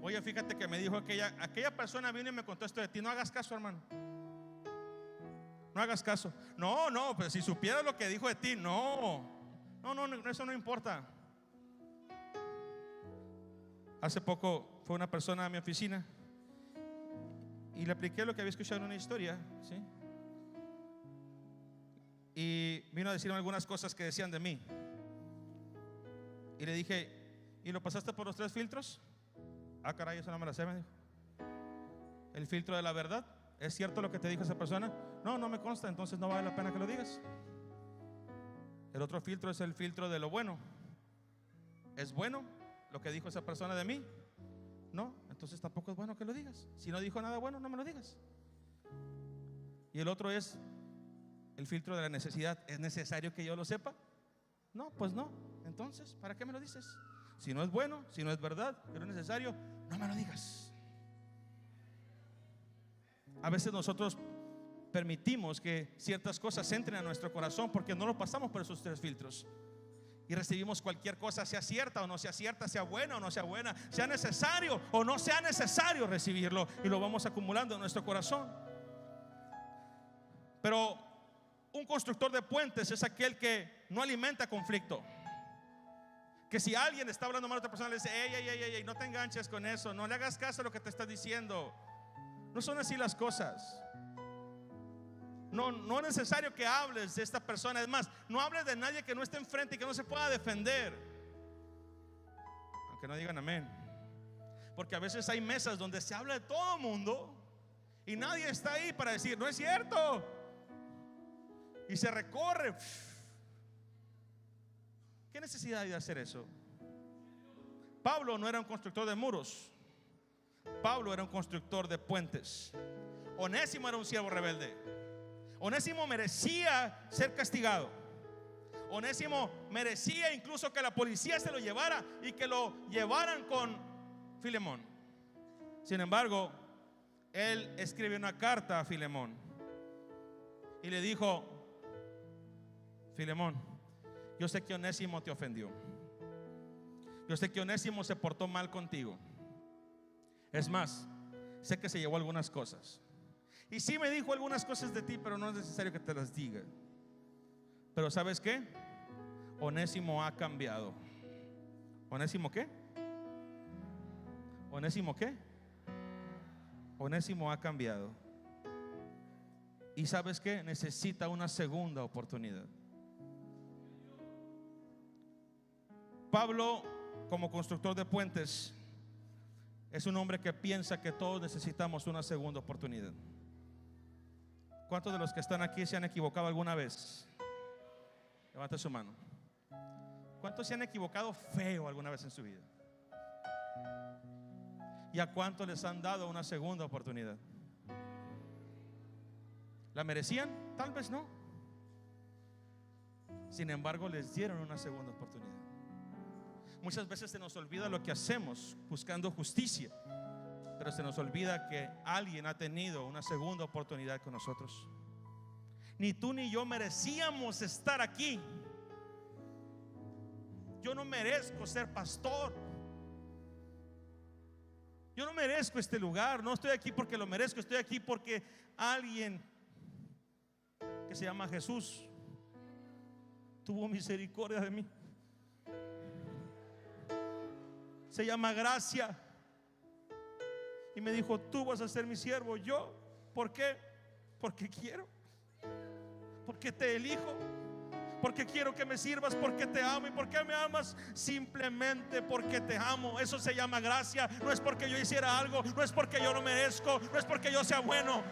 Oye, fíjate que me dijo aquella persona vino y me contó esto de ti. No hagas caso, hermano. No hagas caso. No, pero si supieras lo que dijo de ti. No, eso no importa. Hace poco fue una persona a mi oficina y le apliqué lo que había escuchado en una historia, ¿sí? Y vino a decirme algunas cosas que decían de mí. Y le dije, ¿y lo pasaste por los 3 filtros? Ah, caray, eso no me la sé, me dijo. El filtro de la verdad. ¿Es cierto lo que te dijo esa persona? No me consta, entonces no vale la pena que lo digas. El otro filtro es el filtro de lo bueno. ¿Es bueno lo que dijo esa persona de mí? No, entonces tampoco es bueno que lo digas. Si no dijo nada bueno, no me lo digas. Y el otro es el filtro de la necesidad. ¿Es necesario que yo lo sepa? No, pues no. Entonces, ¿para qué me lo dices? Si no es bueno, si no es verdad, que no es necesario, no me lo digas. A veces nosotros permitimos que ciertas cosas entren a nuestro corazón porque no lo pasamos por esos 3 filtros. Y recibimos cualquier cosa, sea cierta o no sea cierta, sea buena o no sea buena, sea necesario o no sea necesario recibirlo, y lo vamos acumulando en nuestro corazón. Pero un constructor de puentes es aquel que no alimenta conflicto. Que si alguien está hablando mal a otra persona, le dice: ey, no te enganches con eso, no le hagas caso a lo que te está diciendo. No son así las cosas. No es necesario que hables de esta persona. Es más, no hables de nadie que no esté enfrente y que no se pueda defender. Aunque no digan amén. Porque a veces hay mesas donde se habla de todo el mundo y nadie está ahí para decir: no es cierto. Y se recorre. ¿Qué necesidad hay de hacer eso? Pablo no era un constructor de muros. Pablo era un constructor de puentes. Onésimo era un siervo rebelde. Onésimo merecía ser castigado. Onésimo merecía incluso que la policía se lo llevara y que lo llevaran con Filemón. Sin embargo, él escribe una carta a Filemón y le dijo: Filemón, yo sé que Onésimo te ofendió. Yo sé que Onésimo se portó mal contigo. Es más, sé que se llevó algunas cosas. Y sí me dijo algunas cosas de ti, pero no es necesario que te las diga. Pero ¿sabes qué? Onésimo ha cambiado. ¿Onésimo qué? ¿Onésimo qué? Onésimo ha cambiado. ¿Y sabes qué? Necesita una segunda oportunidad. Pablo, como constructor de puentes, es un hombre que piensa que todos necesitamos una segunda oportunidad. ¿Cuántos de los que están aquí se han equivocado alguna vez? Levanta su mano. ¿Cuántos se han equivocado feo alguna vez en su vida? ¿Y a cuántos les han dado una segunda oportunidad? ¿La merecían? Tal vez no. Sin embargo, les dieron una segunda oportunidad. Muchas veces se nos olvida lo que hacemos buscando justicia, pero se nos olvida que alguien ha tenido una segunda oportunidad con nosotros. Ni tú ni yo merecíamos estar aquí. Yo no merezco ser pastor. Yo no merezco este lugar. No estoy aquí porque lo merezco. Estoy aquí porque alguien que se llama Jesús tuvo misericordia de mí. Se llama gracia. Y me dijo: tú vas a ser mi siervo. Yo, ¿por qué? Porque quiero. Porque te elijo. Porque quiero que me sirvas. Porque te amo. ¿Y por qué me amas? Simplemente porque te amo. Eso se llama gracia. No es porque yo hiciera algo. No es porque yo lo merezco. No es porque yo sea bueno.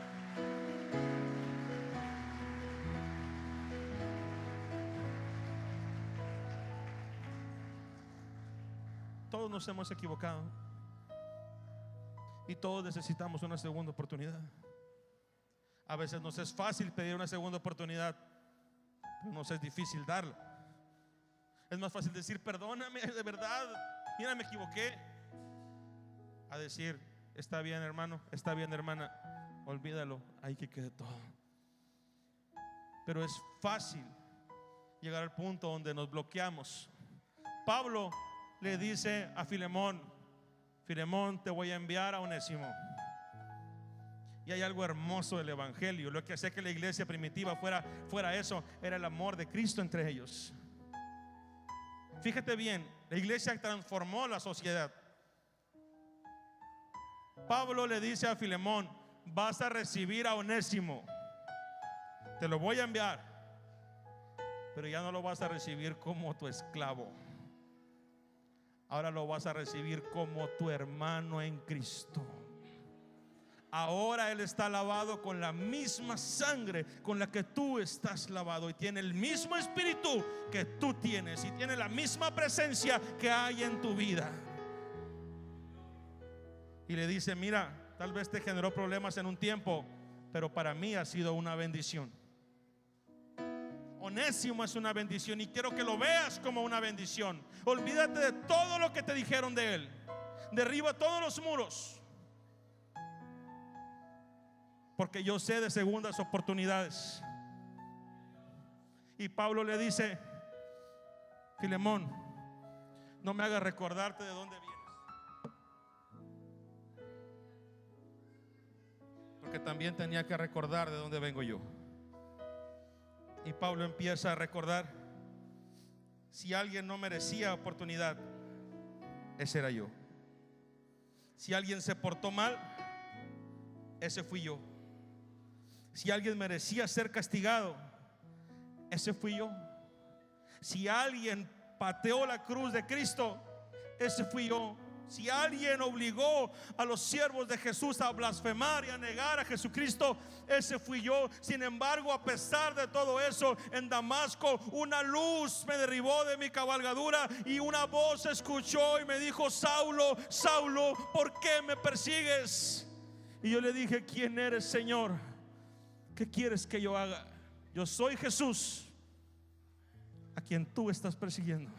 Todos nos hemos equivocado y todos necesitamos una segunda oportunidad. A veces nos es fácil pedir una segunda oportunidad, pero nos es difícil darla. Es más fácil decir: perdóname, de verdad, mira, me equivoqué, a decir: está bien, hermano, está bien, hermana, olvídalo, ahí que quede todo. Pero es fácil llegar al punto donde nos bloqueamos. Pablo le dice a Filemón: Filemón, te voy a enviar a Onésimo. Y hay algo hermoso del evangelio. Lo que hacía que la iglesia primitiva fuera eso, era el amor de Cristo entre ellos. Fíjate bien, la iglesia transformó la sociedad. Pablo le dice a Filemón: vas a recibir a Onésimo, te lo voy a enviar, pero ya no lo vas a recibir como tu esclavo. Ahora lo vas a recibir como tu hermano en Cristo. Ahora él está lavado con la misma sangre con la que tú estás lavado, y tiene el mismo espíritu que tú tienes, y tiene la misma presencia que hay en tu vida. Y le dice: mira, tal vez te generó problemas en un tiempo, pero para mí ha sido una bendición. Onésimo es una bendición, y quiero que lo veas como una bendición. Olvídate de todo lo que te dijeron de él. Derriba todos los muros, porque yo sé de segundas oportunidades. Y Pablo le dice: Filemón, no me hagas recordarte de dónde vienes, porque también tenía que recordar de dónde vengo yo. Y Pablo empieza a recordar: si alguien no merecía oportunidad, ese era yo. Si alguien se portó mal, ese fui yo. Si alguien merecía ser castigado, ese fui yo. Si alguien pateó la cruz de Cristo, ese fui yo. Si alguien obligó a los siervos de Jesús a blasfemar y a negar a Jesucristo, ese fui yo. Sin embargo, a pesar de todo eso, en Damasco una luz me derribó de mi cabalgadura, y una voz se escuchó y me dijo: Saulo, Saulo, ¿por qué me persigues? Y yo le dije: ¿quién eres, Señor? ¿Qué quieres que yo haga? Yo soy Jesús, a quien tú estás persiguiendo.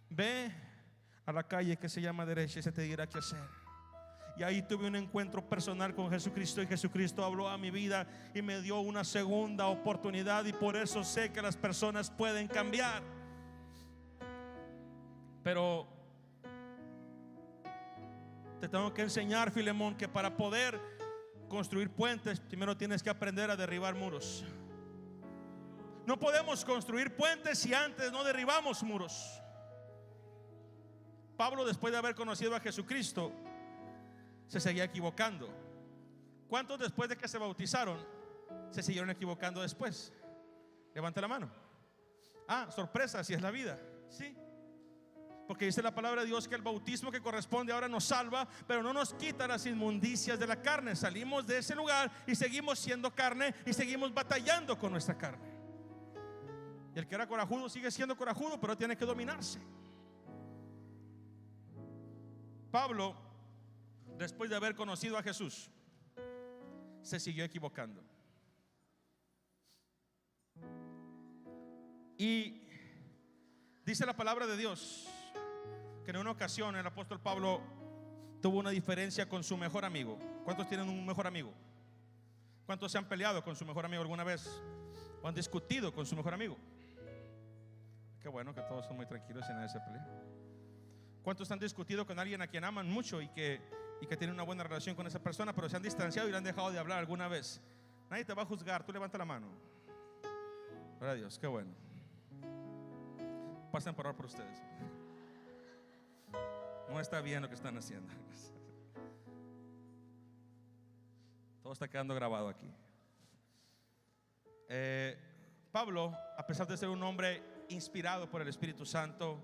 Ve a la calle que se llama derecha y se te dirá qué hacer. Y ahí tuve un encuentro personal con Jesucristo, y Jesucristo habló a mi vida y me dio una segunda oportunidad, y por eso sé que las personas pueden cambiar. Pero te tengo que enseñar, Filemón, que para poder construir puentes, primero tienes que aprender a derribar muros. No podemos construir puentes si antes no derribamos muros. Pablo, después de haber conocido a Jesucristo, se seguía equivocando. ¿Cuántos después de que se bautizaron se siguieron equivocando después? Levanta la mano. Ah, sorpresa, así es la vida. Sí, porque dice la palabra de Dios que el bautismo que corresponde ahora nos salva, pero no nos quita las inmundicias de la carne. Salimos de ese lugar y seguimos siendo carne, y seguimos batallando con nuestra carne. Y el que era corajudo sigue siendo corajudo, pero tiene que dominarse. Pablo, después de haber conocido a Jesús, se siguió equivocando. Y dice la palabra de Dios que en una ocasión el apóstol Pablo tuvo una diferencia con su mejor amigo. ¿Cuántos tienen un mejor amigo? ¿Cuántos se han peleado con su mejor amigo alguna vez? ¿O han discutido con su mejor amigo? Qué bueno que todos son muy tranquilos y nadie se pelea. ¿Cuántos han discutido con alguien a quien aman mucho y que tienen una buena relación con esa persona, pero se han distanciado y le han dejado de hablar alguna vez? Nadie te va a juzgar, tú levanta la mano. Gloria a Dios, qué bueno. Pasen por orar por ustedes. No está bien lo que están haciendo. Todo está quedando grabado aquí. Pablo, a pesar de ser un hombre inspirado por el Espíritu Santo,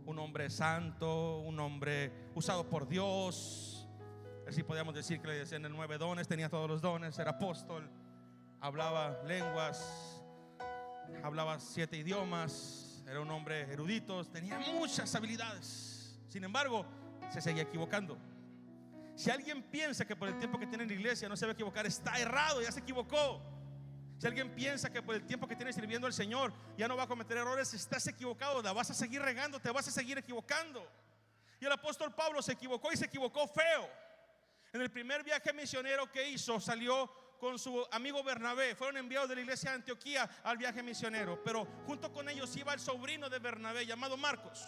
un hombre santo, un hombre usado por Dios, así podríamos decir que le decían el 9 dones, tenía todos los dones, era apóstol, hablaba lenguas, hablaba 7 idiomas, era un hombre erudito, tenía muchas habilidades. Sin embargo, se seguía equivocando. Si alguien piensa que por el tiempo que tiene en la iglesia no se va a equivocar, está errado, ya se equivocó. Si alguien piensa que por el tiempo que tiene sirviendo al Señor ya no va a cometer errores, estás equivocado, la vas a seguir regando, te vas a seguir equivocando. Y el apóstol Pablo se equivocó, y se equivocó feo. En el primer viaje misionero que hizo, salió con su amigo Bernabé. Fueron enviados de la iglesia de Antioquía al viaje misionero, pero junto con ellos iba el sobrino de Bernabé llamado Marcos.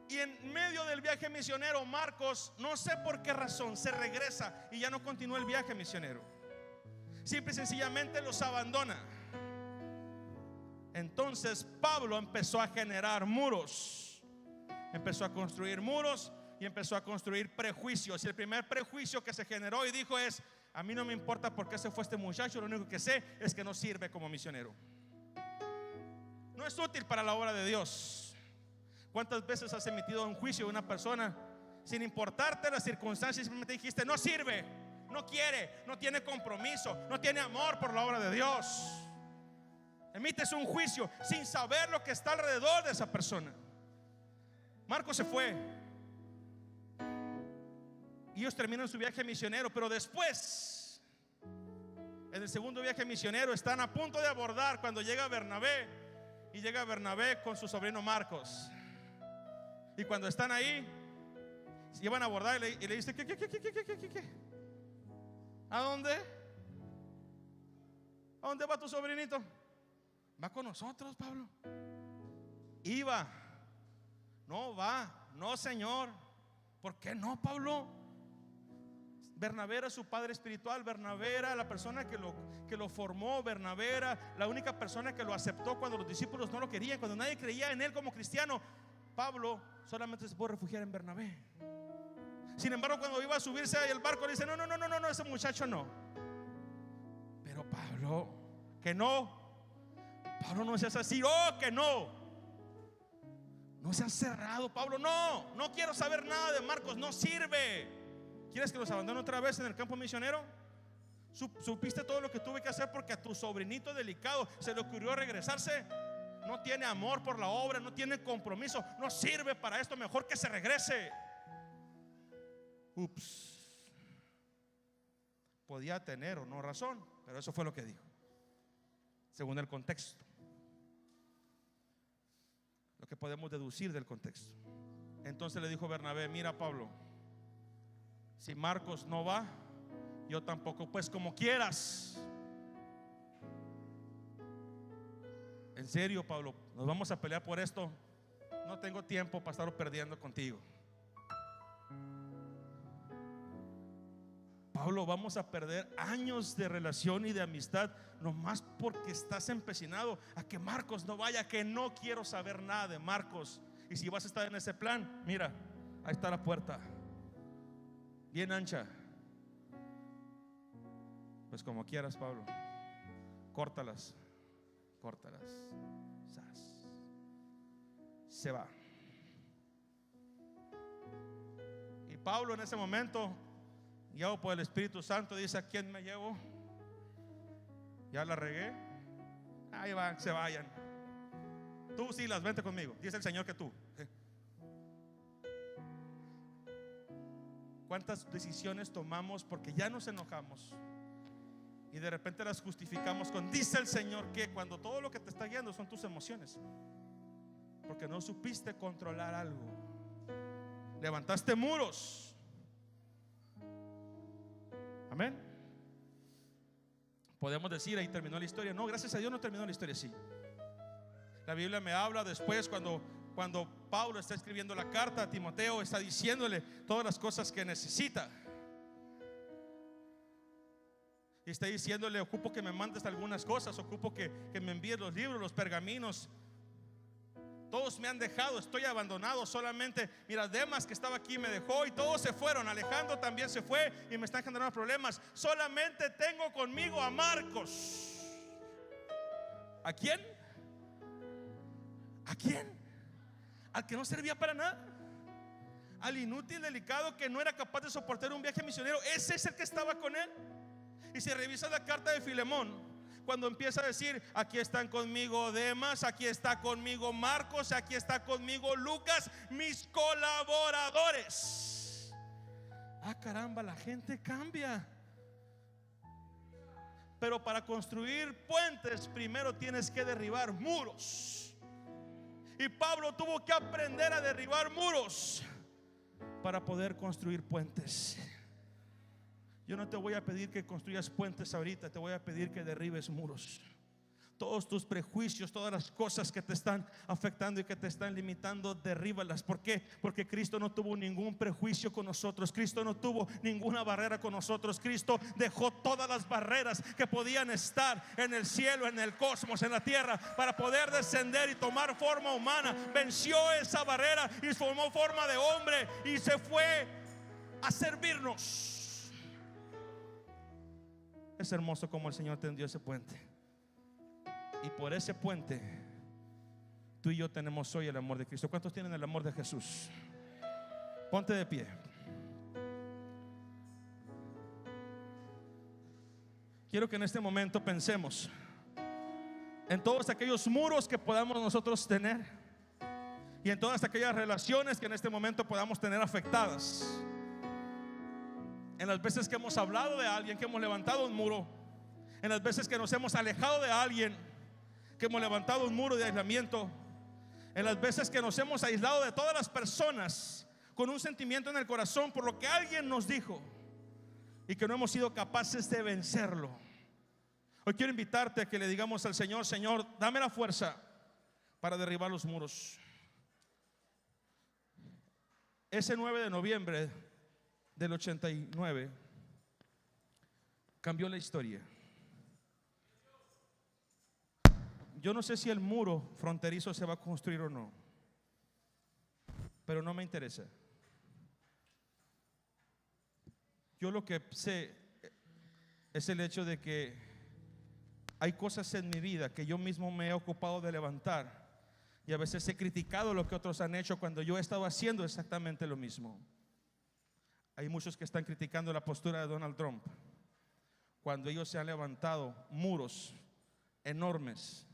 Y en medio del viaje misionero, Marcos, no sé por qué razón, se regresa y ya no continúa el viaje misionero. Simple y sencillamente los abandona. Entonces Pablo empezó a generar muros, empezó a construir muros y empezó a construir prejuicios. Y el primer prejuicio que se generó y dijo es: a mí no me importa por qué se fue este muchacho, lo único que sé es que no sirve como misionero, no es útil para la obra de Dios. ¿Cuántas veces has emitido un juicio de una persona sin importarte las circunstancias? Simplemente dijiste: no sirve, no quiere, no tiene compromiso, no tiene amor por la obra de Dios. Emites un juicio sin saber lo que está alrededor de esa persona. Marcos se fue y ellos terminan su viaje misionero, pero después, en el segundo viaje misionero, están a punto de abordar cuando llega Bernabé. Y llega Bernabé con su sobrino Marcos. Y cuando están ahí, se iban a abordar y le dice: ¿Qué? ¿A dónde? ¿A dónde va tu sobrinito? Va con nosotros, Pablo. Iba. No va. No, Señor. ¿Por qué no, Pablo? Bernabé era su padre espiritual. Bernabé era la persona que lo formó. Bernabé era la única persona que lo aceptó cuando los discípulos no lo querían, cuando nadie creía en él como cristiano. Pablo solamente se puede refugiar en Bernabé. Sin embargo, cuando iba a subirse al barco, le dice: no, ese muchacho no. Pero Pablo, que no. Pablo, no seas así. Oh, que no. No seas cerrado, Pablo. No quiero saber nada de Marcos, no sirve. ¿Quieres que los abandone otra vez en el campo misionero? ¿Supiste todo lo que tuve que hacer porque a tu sobrinito delicado se le ocurrió regresarse? No tiene amor por la obra, no tiene compromiso, no sirve para esto, mejor que se regrese. Ups. Podía tener o no razón, pero eso fue lo que dijo, según el contexto, lo que podemos deducir del contexto. Entonces le dijo Bernabé: mira, Pablo, si Marcos no va, yo tampoco, pues como quieras. En serio, Pablo, nos vamos a pelear por esto. No tengo tiempo para estarlo perdiendo contigo. Pablo, vamos a perder años de relación y de amistad nomás porque estás empecinado a que Marcos no vaya, que no quiero saber nada de Marcos. Y si vas a estar en ese plan, mira, ahí está la puerta, bien ancha. Pues como quieras, Pablo, córtalas. Se va. Y Pablo en ese momento, guiado por el Espíritu Santo, dice: ¿a quién me llevo? Ya la regué. Ahí van, se vayan. Tú sí, las vente conmigo. Dice el Señor que tú. ¿Cuántas decisiones tomamos porque ya nos enojamos y de repente las justificamos con dice el Señor que, cuando todo lo que te está guiando son tus emociones, porque no supiste controlar algo, levantaste muros? Amén. Podemos decir: ahí terminó la historia. No, gracias a Dios no terminó la historia así. La Biblia me habla después, cuando Pablo está escribiendo la carta a Timoteo, está diciéndole todas las cosas que necesita. Y está diciéndole: ocupo que me mandes algunas cosas, ocupo que me envíes los libros, los pergaminos. Todos me han dejado, estoy abandonado. Solamente, mira, Demas, que estaba aquí, me dejó y todos se fueron. Alejandro también se fue y me están generando problemas. Solamente tengo conmigo a Marcos. ¿A quién? ¿A quién? Al que no servía para nada, al inútil, delicado, que no era capaz de soportar un viaje misionero. Ese es el que estaba con él. Y si revisa la carta de Filemón, cuando empieza a decir: aquí están conmigo Demas, aquí está conmigo Marcos, aquí está conmigo Lucas, mis colaboradores. Ah, caramba, la gente cambia. Pero para construir puentes primero tienes que derribar muros. Y Pablo tuvo que aprender a derribar muros para poder construir puentes. Yo no te voy a pedir que construyas puentes ahorita, te voy a pedir que derribes muros. Todos tus prejuicios, todas las cosas que te están afectando y que te están limitando, derríbalas. ¿Por qué? Porque Cristo no tuvo ningún prejuicio con nosotros. Cristo no tuvo ninguna barrera con nosotros. Cristo dejó todas las barreras que podían estar en el cielo, en el cosmos, en la tierra, para poder descender y tomar forma humana. Venció esa barrera y formó forma de hombre y se fue a servirnos. Es hermoso como el Señor tendió ese puente. Y por ese puente tú y yo tenemos hoy el amor de Cristo. ¿Cuántos tienen el amor de Jesús? Ponte de pie. Quiero que en este momento pensemos en todos aquellos muros que podamos nosotros tener y en todas aquellas relaciones que en este momento podamos tener afectadas. En las veces que hemos hablado de alguien, que hemos levantado un muro. En las veces que nos hemos alejado de alguien, que hemos levantado un muro de aislamiento. En las veces que nos hemos aislado de todas las personas con un sentimiento en el corazón por lo que alguien nos dijo y que no hemos sido capaces de vencerlo. Hoy quiero invitarte a que le digamos al Señor: Señor, dame la fuerza para derribar los muros. Ese 9 de noviembre del 89 cambió la historia. Yo no sé si el muro fronterizo se va a construir o no, pero no me interesa. Yo lo que sé es el hecho de que hay cosas en mi vida que yo mismo me he ocupado de levantar, y a veces he criticado lo que otros han hecho cuando yo he estado haciendo exactamente lo mismo. Hay muchos que están criticando la postura de Donald Trump cuando ellos se han levantado muros enormes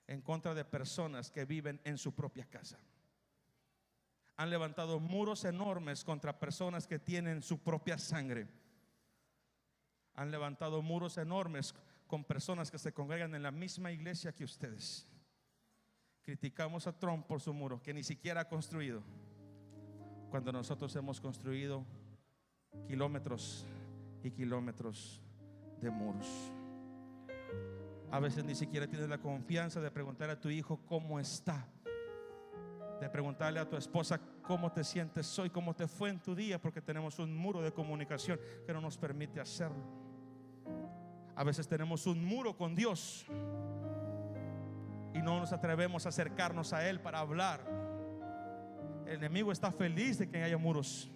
en contra de personas que viven en su propia casa. Han levantado muros enormes contra personas que tienen su propia sangre. Han levantado muros enormes con personas que se congregan en la misma iglesia que ustedes. Criticamos a Trump por su muro que ni siquiera ha construido, cuando nosotros hemos construido kilómetros y kilómetros de muros. A veces ni siquiera tienes la confianza de preguntar a tu hijo cómo está, de preguntarle a tu esposa cómo te sientes hoy, cómo te fue en tu día, porque tenemos un muro de comunicación que no nos permite hacerlo. A veces tenemos un muro con Dios y no nos atrevemos a acercarnos a Él para hablar. El enemigo está feliz de que haya muros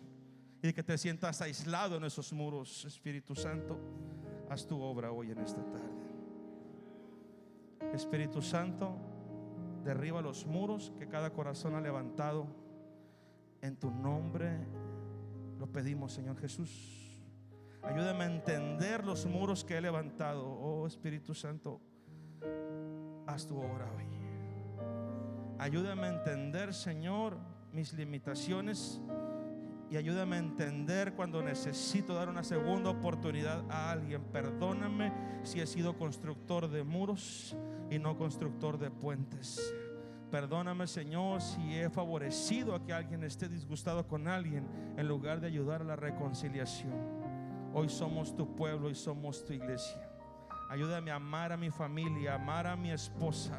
y de que te sientas aislado en esos muros. Espíritu Santo, haz tu obra hoy en esta tarde. Espíritu Santo, derriba los muros que cada corazón ha levantado. En tu nombre lo pedimos, Señor Jesús. Ayúdame a entender los muros que he levantado. Oh Espíritu Santo, haz tu obra hoy. Ayúdame a entender, Señor, mis limitaciones, y ayúdame a entender cuando necesito dar una segunda oportunidad a alguien. Perdóname si he sido constructor de muros y no constructor de puentes. Perdóname, Señor, si he favorecido a que alguien esté disgustado con alguien en lugar de ayudar a la reconciliación. Hoy somos tu pueblo y somos tu iglesia. Ayúdame a amar a mi familia, a amar a mi esposa,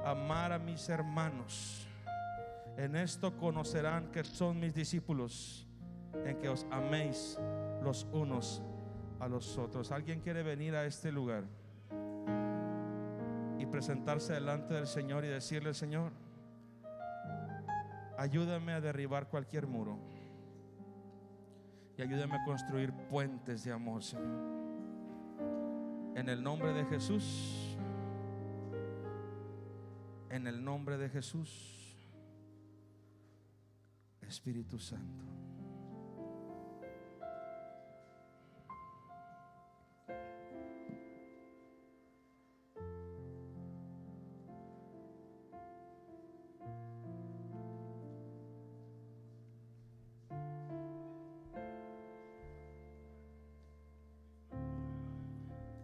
a amar a mis hermanos. En esto conocerán que son mis discípulos, en que os améis los unos a los otros. ¿Alguien quiere venir a este lugar y presentarse delante del Señor y decirle: Señor, ayúdame a derribar cualquier muro y ayúdame a construir puentes de amor, Señor? En el nombre de Jesús, en el nombre de Jesús. Espíritu Santo,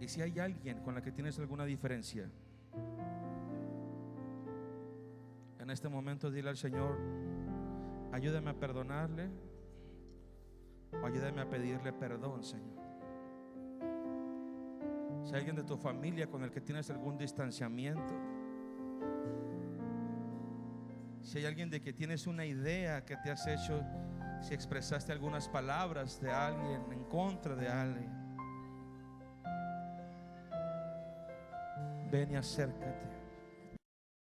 y si hay alguien con la que tienes alguna diferencia, en este momento dile al Señor: ayúdame a perdonarle, o ayúdame a pedirle perdón, Señor. Si hay alguien de tu familia con el que tienes algún distanciamiento, si hay alguien de que tienes una idea que te has hecho, si expresaste algunas palabras de alguien en contra de alguien, ven y acércate.